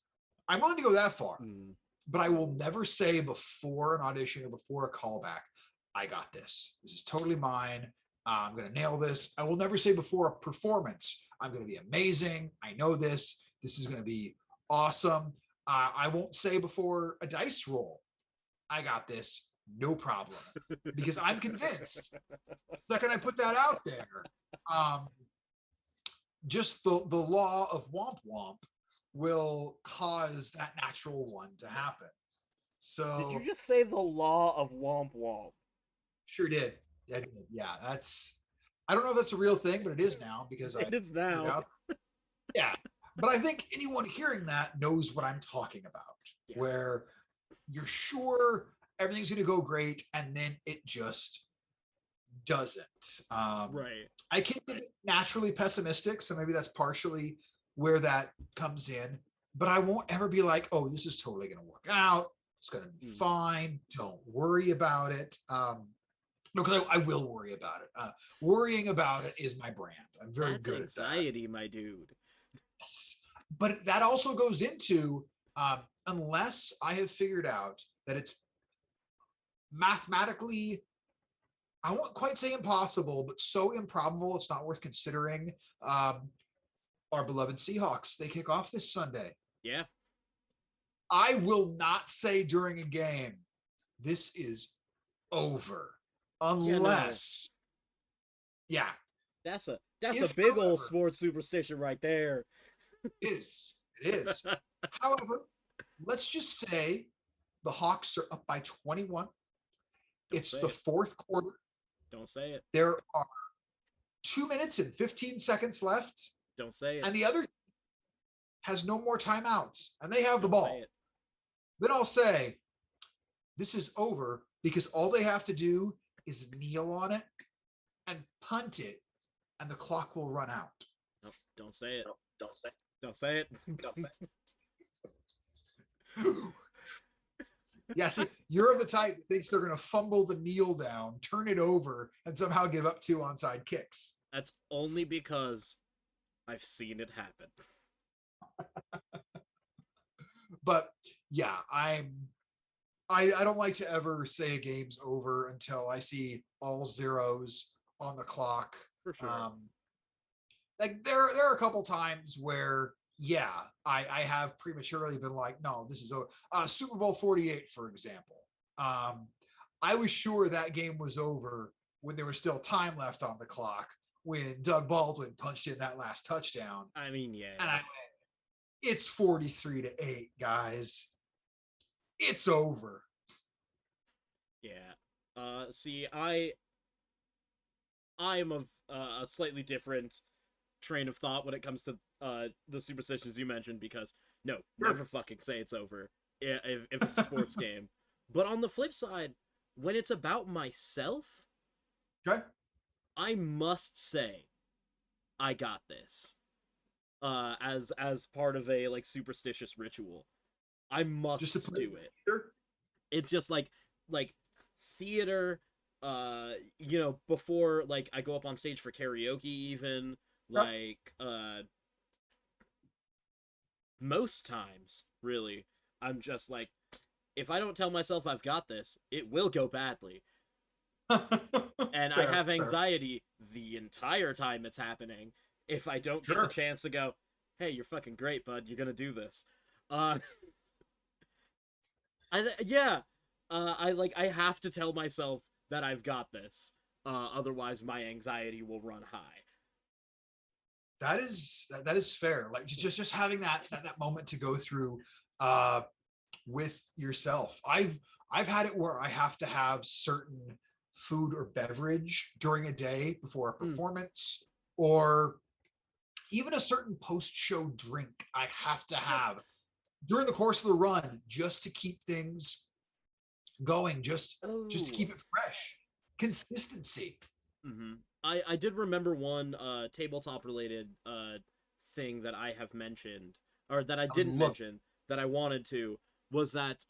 I'm willing to go that far, mm. but I will never say before an audition or before a callback, I got this. This is totally mine. I'm going to nail this. I will never say before a performance, I'm going to be amazing. I know this. This is going to be awesome. I won't say before a dice roll, I got this. No problem. Because I'm convinced. The second I put that out there, um, just the law of womp womp will cause that natural one to happen. Did you So just say the law of womp womp? sure did. Yeah, I did. Yeah, that's. I don't know if that's a real thing, but it is now because I It is figured now. out. Yeah, but I think anyone hearing that knows what I'm talking about. Yeah. Where you're sure everything's going to go great, and then it just doesn't. Right. I can be naturally pessimistic, so maybe that's partially where that comes in. But I won't ever be like, "Oh, this is totally going to work out. It's going to be Mm. fine. Don't worry about it." No, because I will worry about it. Worrying about it is my brand. I'm very That's good at that. anxiety, my dude. Yes. But that also goes into unless I have figured out that it's mathematically, I won't quite say impossible, but so improbable it's not worth considering. Um, our beloved Seahawks, they kick off this Sunday. Yeah. I will not say during a game, this is over, Yeah, no. unless, yeah, That's a if big old however, sports superstition right there. it is, it is. However, let's just say the Hawks are up by 21. Don't It's say the it. fourth quarter. Don't say it. There are 2 minutes and 15 seconds left, Don't say it. and the other has no more timeouts, and they have the Don't say ball. it. Then I'll say, this is over because all they have to do is kneel on it and punt it, and the clock will run out. No, don't say it. No, don't say. Don't say it. Don't say. Yeah, see, you're of the type that thinks they're going to fumble the kneel down, turn it over, and somehow give up 2 onside kicks. That's only because I've seen it happen. But yeah, I don't like to ever say a game's over until I see all zeros on the clock. For sure. Like there are a couple times where yeah, I have prematurely been like, no, this is over. Super Bowl 48, for example. Um, I was sure that game was over when there was still time left on the clock when Doug Baldwin punched in that last touchdown. I mean, yeah. And I went, it's 43-8, guys. It's over. Yeah. See, I'm of a slightly different train of thought when it comes to the superstitions you mentioned because no, Sure. never fucking say it's over if it's a sports game. But on the flip side, when it's about myself, Okay. I must say I got this. As part of a like superstitious ritual. I Just to must put do it. Sure. It's just like theater before like I go up on stage for karaoke even Yeah. like most times really I'm just like if I don't tell myself I've got this, it will go badly. And I Fair, have fair. anxiety the entire time it's happening if I don't get the Sure. chance to go, "Hey, you're fucking great, bud. You're going to do this." Uh yeah, I have to tell myself that I've got this. Otherwise my anxiety will run high. That is fair. Like just having that moment to go through uh with yourself. I've had it where I have to have certain food or beverage during a day before a Mm. performance, or even a certain post-show drink I have to Yep. have during the course of the run just to keep things going, just to Oh. keep it fresh. Consistency. Mm-hmm. I did remember one tabletop related thing that I have mentioned or that I I would didn't love. mention that I wanted to was that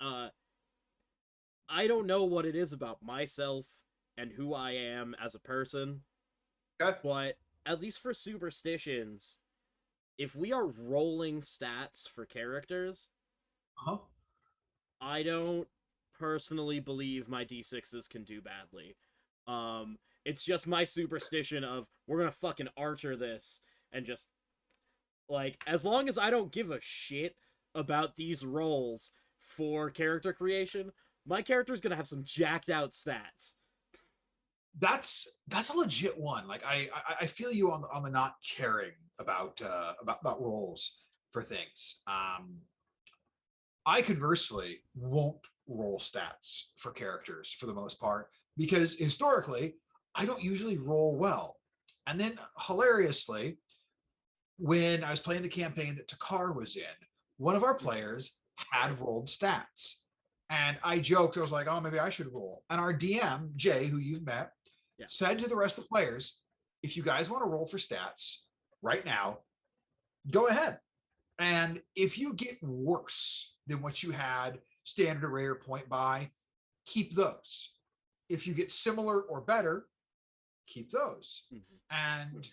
I don't know what it is about myself and who I am as a person, Okay. but at least for superstitions, if we are rolling stats for characters, Uh-huh. I don't personally believe my d6s can do badly. It's just my superstition of we're gonna fucking archer this and just like as long as I don't give a shit about these rolls for character creation, my character's gonna have some jacked out stats. That's a legit one. Like I feel you on the not caring about roles for things. I conversely won't roll stats for characters for the most part because historically I don't usually roll well. And then hilariously, when I was playing the campaign that Takar was in, one of our Mm-hmm. players had rolled stats. And I joked, I was like, oh, maybe I should roll. And our DM, Jay, who you've met, Yeah. said to the rest of the players, if you guys want to roll for stats right now, go ahead. And if you get worse than what you had standard array or point by, keep those. If you get similar or better, keep those. Mm-hmm. And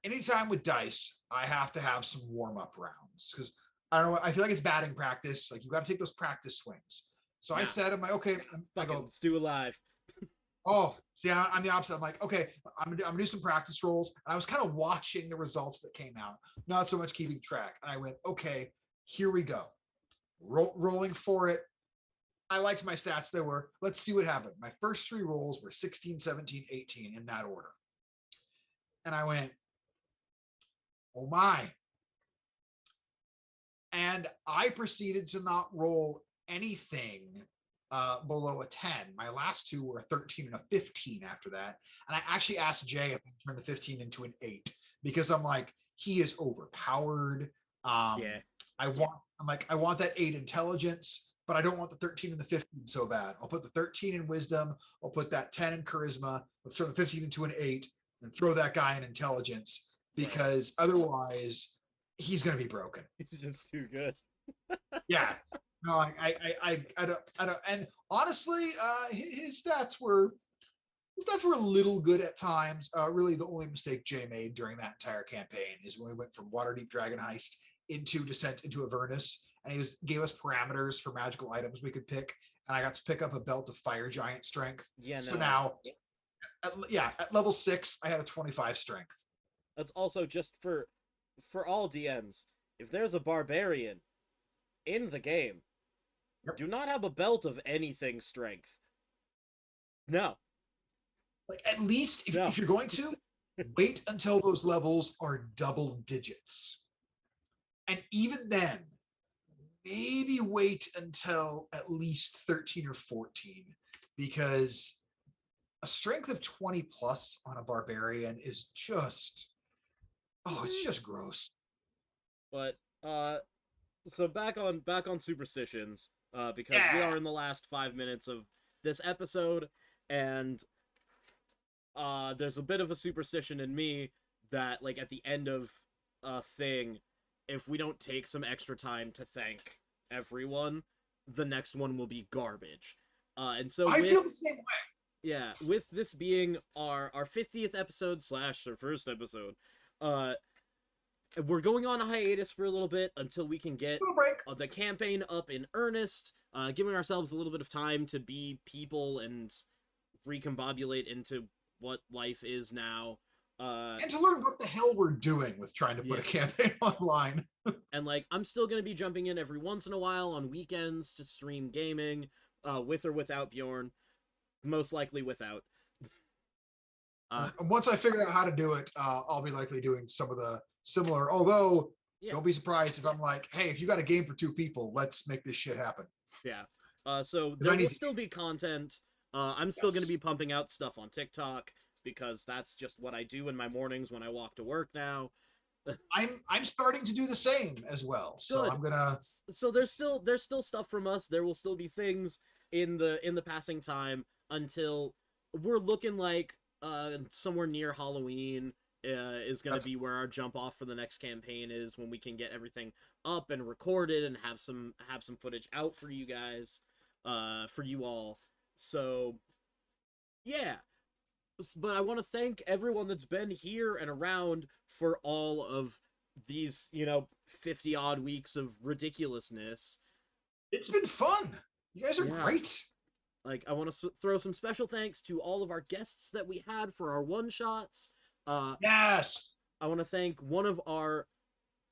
anytime with dice, I have to have some warm up rounds because I don't know. I feel like it's batting practice. Like you got to take those practice swings. So I Nah, said, I'm like, okay. I fuck it, go, let's do a live. oh, see, I'm the opposite. I'm like, okay, I'm gonna do some practice rolls. And I was kind of watching the results that came out, not so much keeping track. And I went, okay, here we go. Rolling for it. I liked my stats. They were, let's see what happened. My first three rolls were 16, 17, 18 in that order. And I went, oh my. and I proceeded to not roll anything below a 10. My last two were a 13 and a 15 after that. And I actually asked Jay if I could turn the 15 into an 8 because I'm like, he is overpowered. Um, Yeah. I want that 8 intelligence, but I don't want the 13 and the 15 so bad. I'll put the 13 in wisdom. I'll put that 10 in charisma. Let's turn the 15 into an 8 and throw that guy in intelligence Right. because otherwise he's going to be broken. He's just too good. Yeah. No, I don't. And honestly, his stats were a little good at times. Really, the only mistake Jay made during that entire campaign is when we went from Waterdeep Dragon Heist into Descent into Avernus, and gave us parameters for magical items we could pick, and I got to pick up a belt of Fire Giant strength. Yeah, So no. now, at level 6, I had a 25 strength. That's also just for all DMs. If there's a barbarian in the game, Yep. do not have a belt of anything strength. No. Like, at least No. if you're going to, wait until those levels are double digits. And even then, maybe wait until at least 13 or 14, because a strength of 20 plus on a barbarian is just, oh, it's just gross. But so back on superstitions, because we Yeah. are in the last 5 minutes of this episode, and there's a bit of a superstition in me that, like, at the end of a thing, if we don't take some extra time to thank everyone, the next one will be garbage. And so I feel the same way. yeah, with this being our 50th episode slash our first episode, uh, we're going on a hiatus for a little bit until we can get Little break. the campaign up in earnest, giving ourselves a little bit of time to be people and recombobulate into what life is now. And to learn what the hell we're doing with trying to put Yeah. a campaign online. And, like, I'm still going to be jumping in every once in a while on weekends to stream gaming, with or without Bjorn. Most likely without. And once I figure out how to do it, I'll be likely doing some of the similar. Although, Yeah. don't be surprised if I'm like, hey, if you got a game for 2 people, let's make this shit happen. Yeah. So 'Cause there I will need to- still be content. I'm still going to Yes. be pumping out stuff on TikTok because that's just what I do in my mornings when I walk to work now. I'm starting to do the same as well. So Good. I'm gonna. So there's still stuff from us. There will still be things in the passing time until we're looking like somewhere near Halloween is going to That's be where our jump off for the next campaign is, when we can get everything up and recorded and have some footage out for you guys, for you all. So yeah. But I want to thank everyone that's been here and around for all of these, 50 odd weeks of ridiculousness. It's been fun. You guys are Yeah. great. Like, I want to throw some special thanks to all of our guests that we had for our one shots. Yes. I want to thank one of our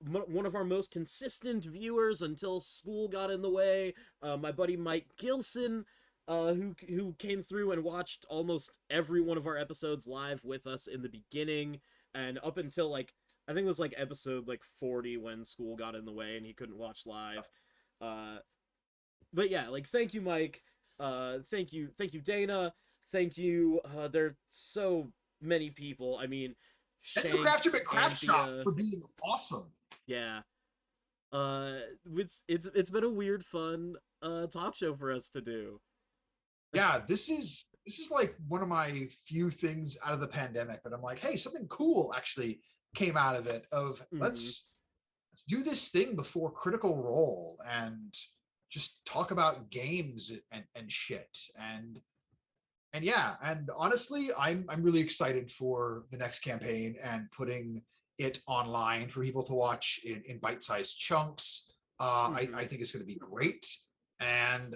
most consistent viewers until school got in the way, my buddy Mike Gilson, who came through and watched almost every one of our episodes live with us in the beginning and up until, like, I think it was like episode like 40 when school got in the way and he couldn't watch live. But yeah, like, thank you, Mike. Thank you, Dana. Thank you. There are so many people. I mean, Thank you, Shanks, Craftsman Craft Shop, Anthea. for being awesome. Yeah. It's been a weird, fun talk show for us to do. Yeah, this is like one of my few things out of the pandemic that I'm like, hey, something cool actually came out of it. Let's do this thing before Critical Role and just talk about games and shit. And yeah, and honestly, I'm really excited for the next campaign and putting it online for people to watch in bite-sized chunks. I think it's going to be great. And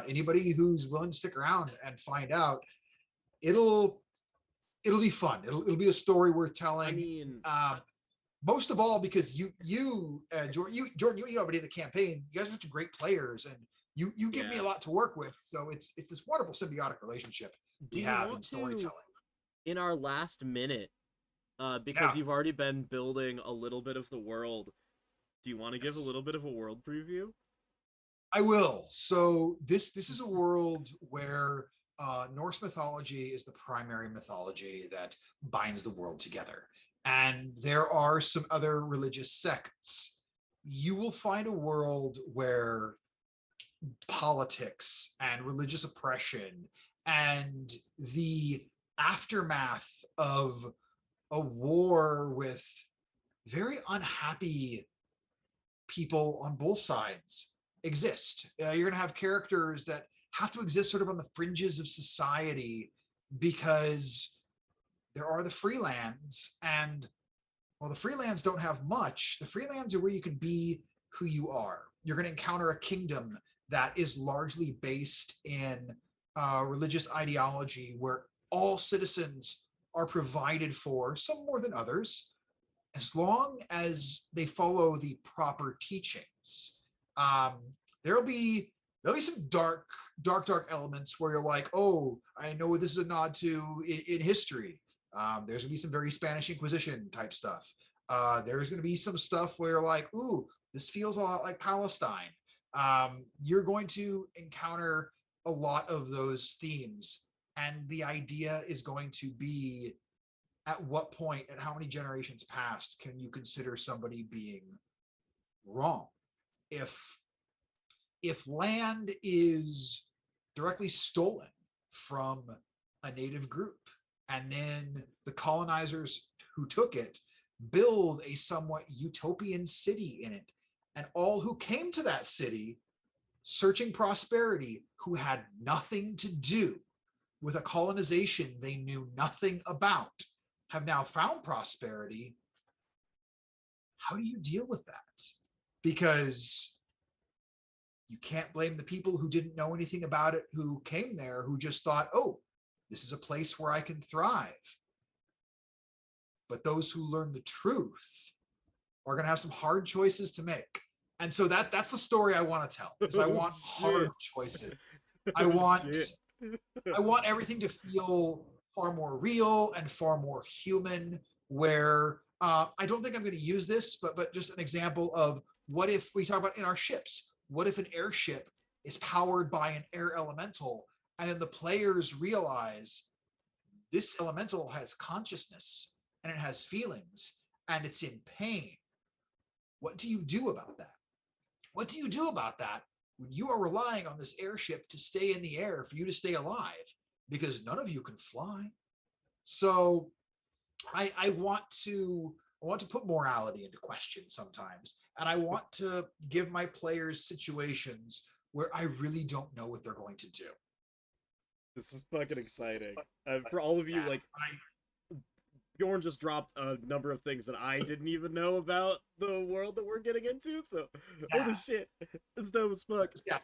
anybody who's willing to stick around and find out, it'll be fun. It'll be a story worth telling. I mean, most of all because Jordan, you already did the campaign. You guys are such great players, and you give me a lot to work with. So it's this wonderful symbiotic relationship do we you have in want to, storytelling. in our last minute, because Yeah. you've already been building a little bit of the world, Do you want to give a Yes. little bit of a world preview? I will. So this is a world where Norse mythology is the primary mythology that binds the world together, and there are some other religious sects. You will find a world where politics and religious oppression and the aftermath of a war with very unhappy people on both sides exist. You're going to have characters that have to exist sort of on the fringes of society because there are the freelands. And while the freelands don't have much, the freelands are where you can be who you are. You're going to encounter a kingdom that is largely based in religious ideology where all citizens are provided for, some more than others, as long as they follow the proper teachings. Um, there'll be there'll be some dark elements where you're like, oh, I know this is a nod to in history. There's gonna be some very Spanish Inquisition type stuff. There's gonna be some stuff where you're like, ooh, this feels a lot like Palestine. You're going to encounter a lot of those themes, and the idea is going to be at what point, at how many generations past, can you consider somebody being wrong? If land is directly stolen from a native group, and then the colonizers who took it build a somewhat utopian city in it, and all who came to that city searching prosperity, who had nothing to do with a colonization they knew nothing about, have now found prosperity, how do you deal with that? Because you can't blame the people who didn't know anything about it, who came there, who just thought, oh, this is a place where I can thrive. But those who learn the truth are going to have some hard choices to make. And so that's the story I want to tell. Is I Oh want hard shit. choices. I Oh want shit. I want everything to feel far more real and far more human. Where I don't think I'm going to use this, but just an example of what if we talk about in our ships. What if an airship is powered by an air elemental, and then the players realize this elemental has consciousness and it has feelings and it's in pain? What do you do about that? What do you do about that when you are relying on this airship to stay in the air for you to stay alive because none of you can fly? So I want to put morality into question sometimes, and I want to give my players situations where I really don't know what they're going to do. This is fucking exciting. For all of you, Yeah, like, Bjorn just dropped a number of things that I didn't even know about the world that we're getting into. So, holy yeah, shit, it's dope as fuck. yeah.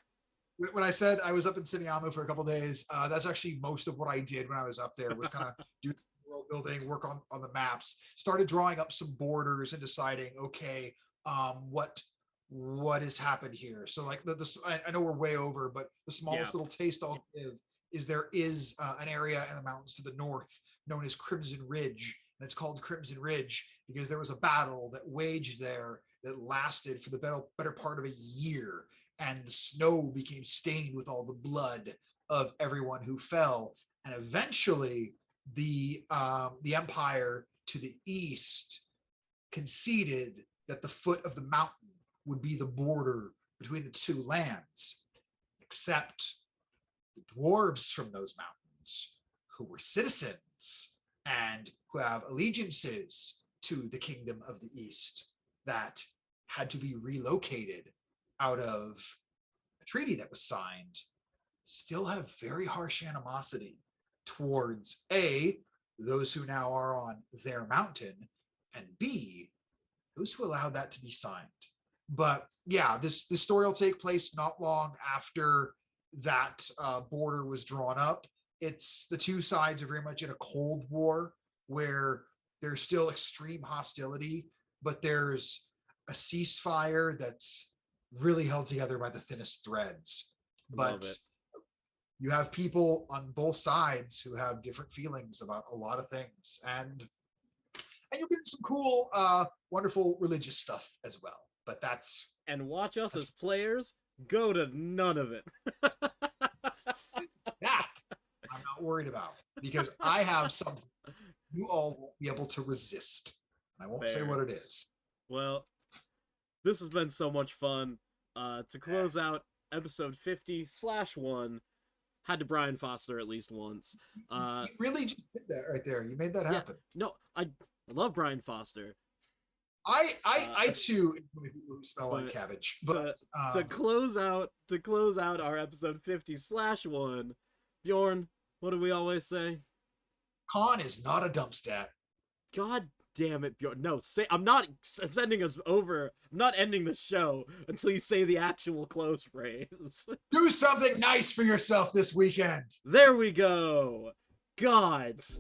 When I said I was up in Siniamu for a couple of days, that's actually most of what I did when I was up there. Was kind of do world building, work on the maps, started drawing up some borders and deciding, okay, what has happened here. So like I know we're way over, but the Yeah, smallest little taste I'll give is there is an area in the mountains to the north known as Crimson Ridge, and it's called Crimson Ridge because there was a battle that waged there that lasted for the better part of a year, and the snow became stained with all the blood of everyone who fell. And eventually, the empire to the east conceded that the foot of the mountain would be the border between the two lands, except the dwarves from those mountains, who were citizens and who have allegiances to the kingdom of the east, that had to be relocated out of a treaty that was signed, still have very harsh animosity towards A, those who now are on their mountain, and B, those who allowed that to be signed. But yeah, this story will take place not long after that border was drawn up. It's the two sides are very much in a cold war where there's still extreme hostility, but there's a ceasefire that's really held together by the thinnest threads. love But it. you have people on both sides who have different feelings about a lot of things, and you'll get some cool, wonderful religious stuff as well. but that's And watch us as players go to none of it. that I'm not worried about because I have something you all won't be able to resist. I won't say Fair. what it is. Well, this has been so much fun. To close out episode 50/1, had to Brian Foster at least once. You really just did that right there. You made that Yeah, happen. no, I love Brian Foster. I too enjoy people who smell like cabbage. But to close out our episode 50/1, Bjorn, what do we always say? con is not a dump stat. God damn it, Bjorn. No, I'm not sending us over. I'm not ending the show until you say the actual close phrase. Do something nice for yourself this weekend. There we go. Gods.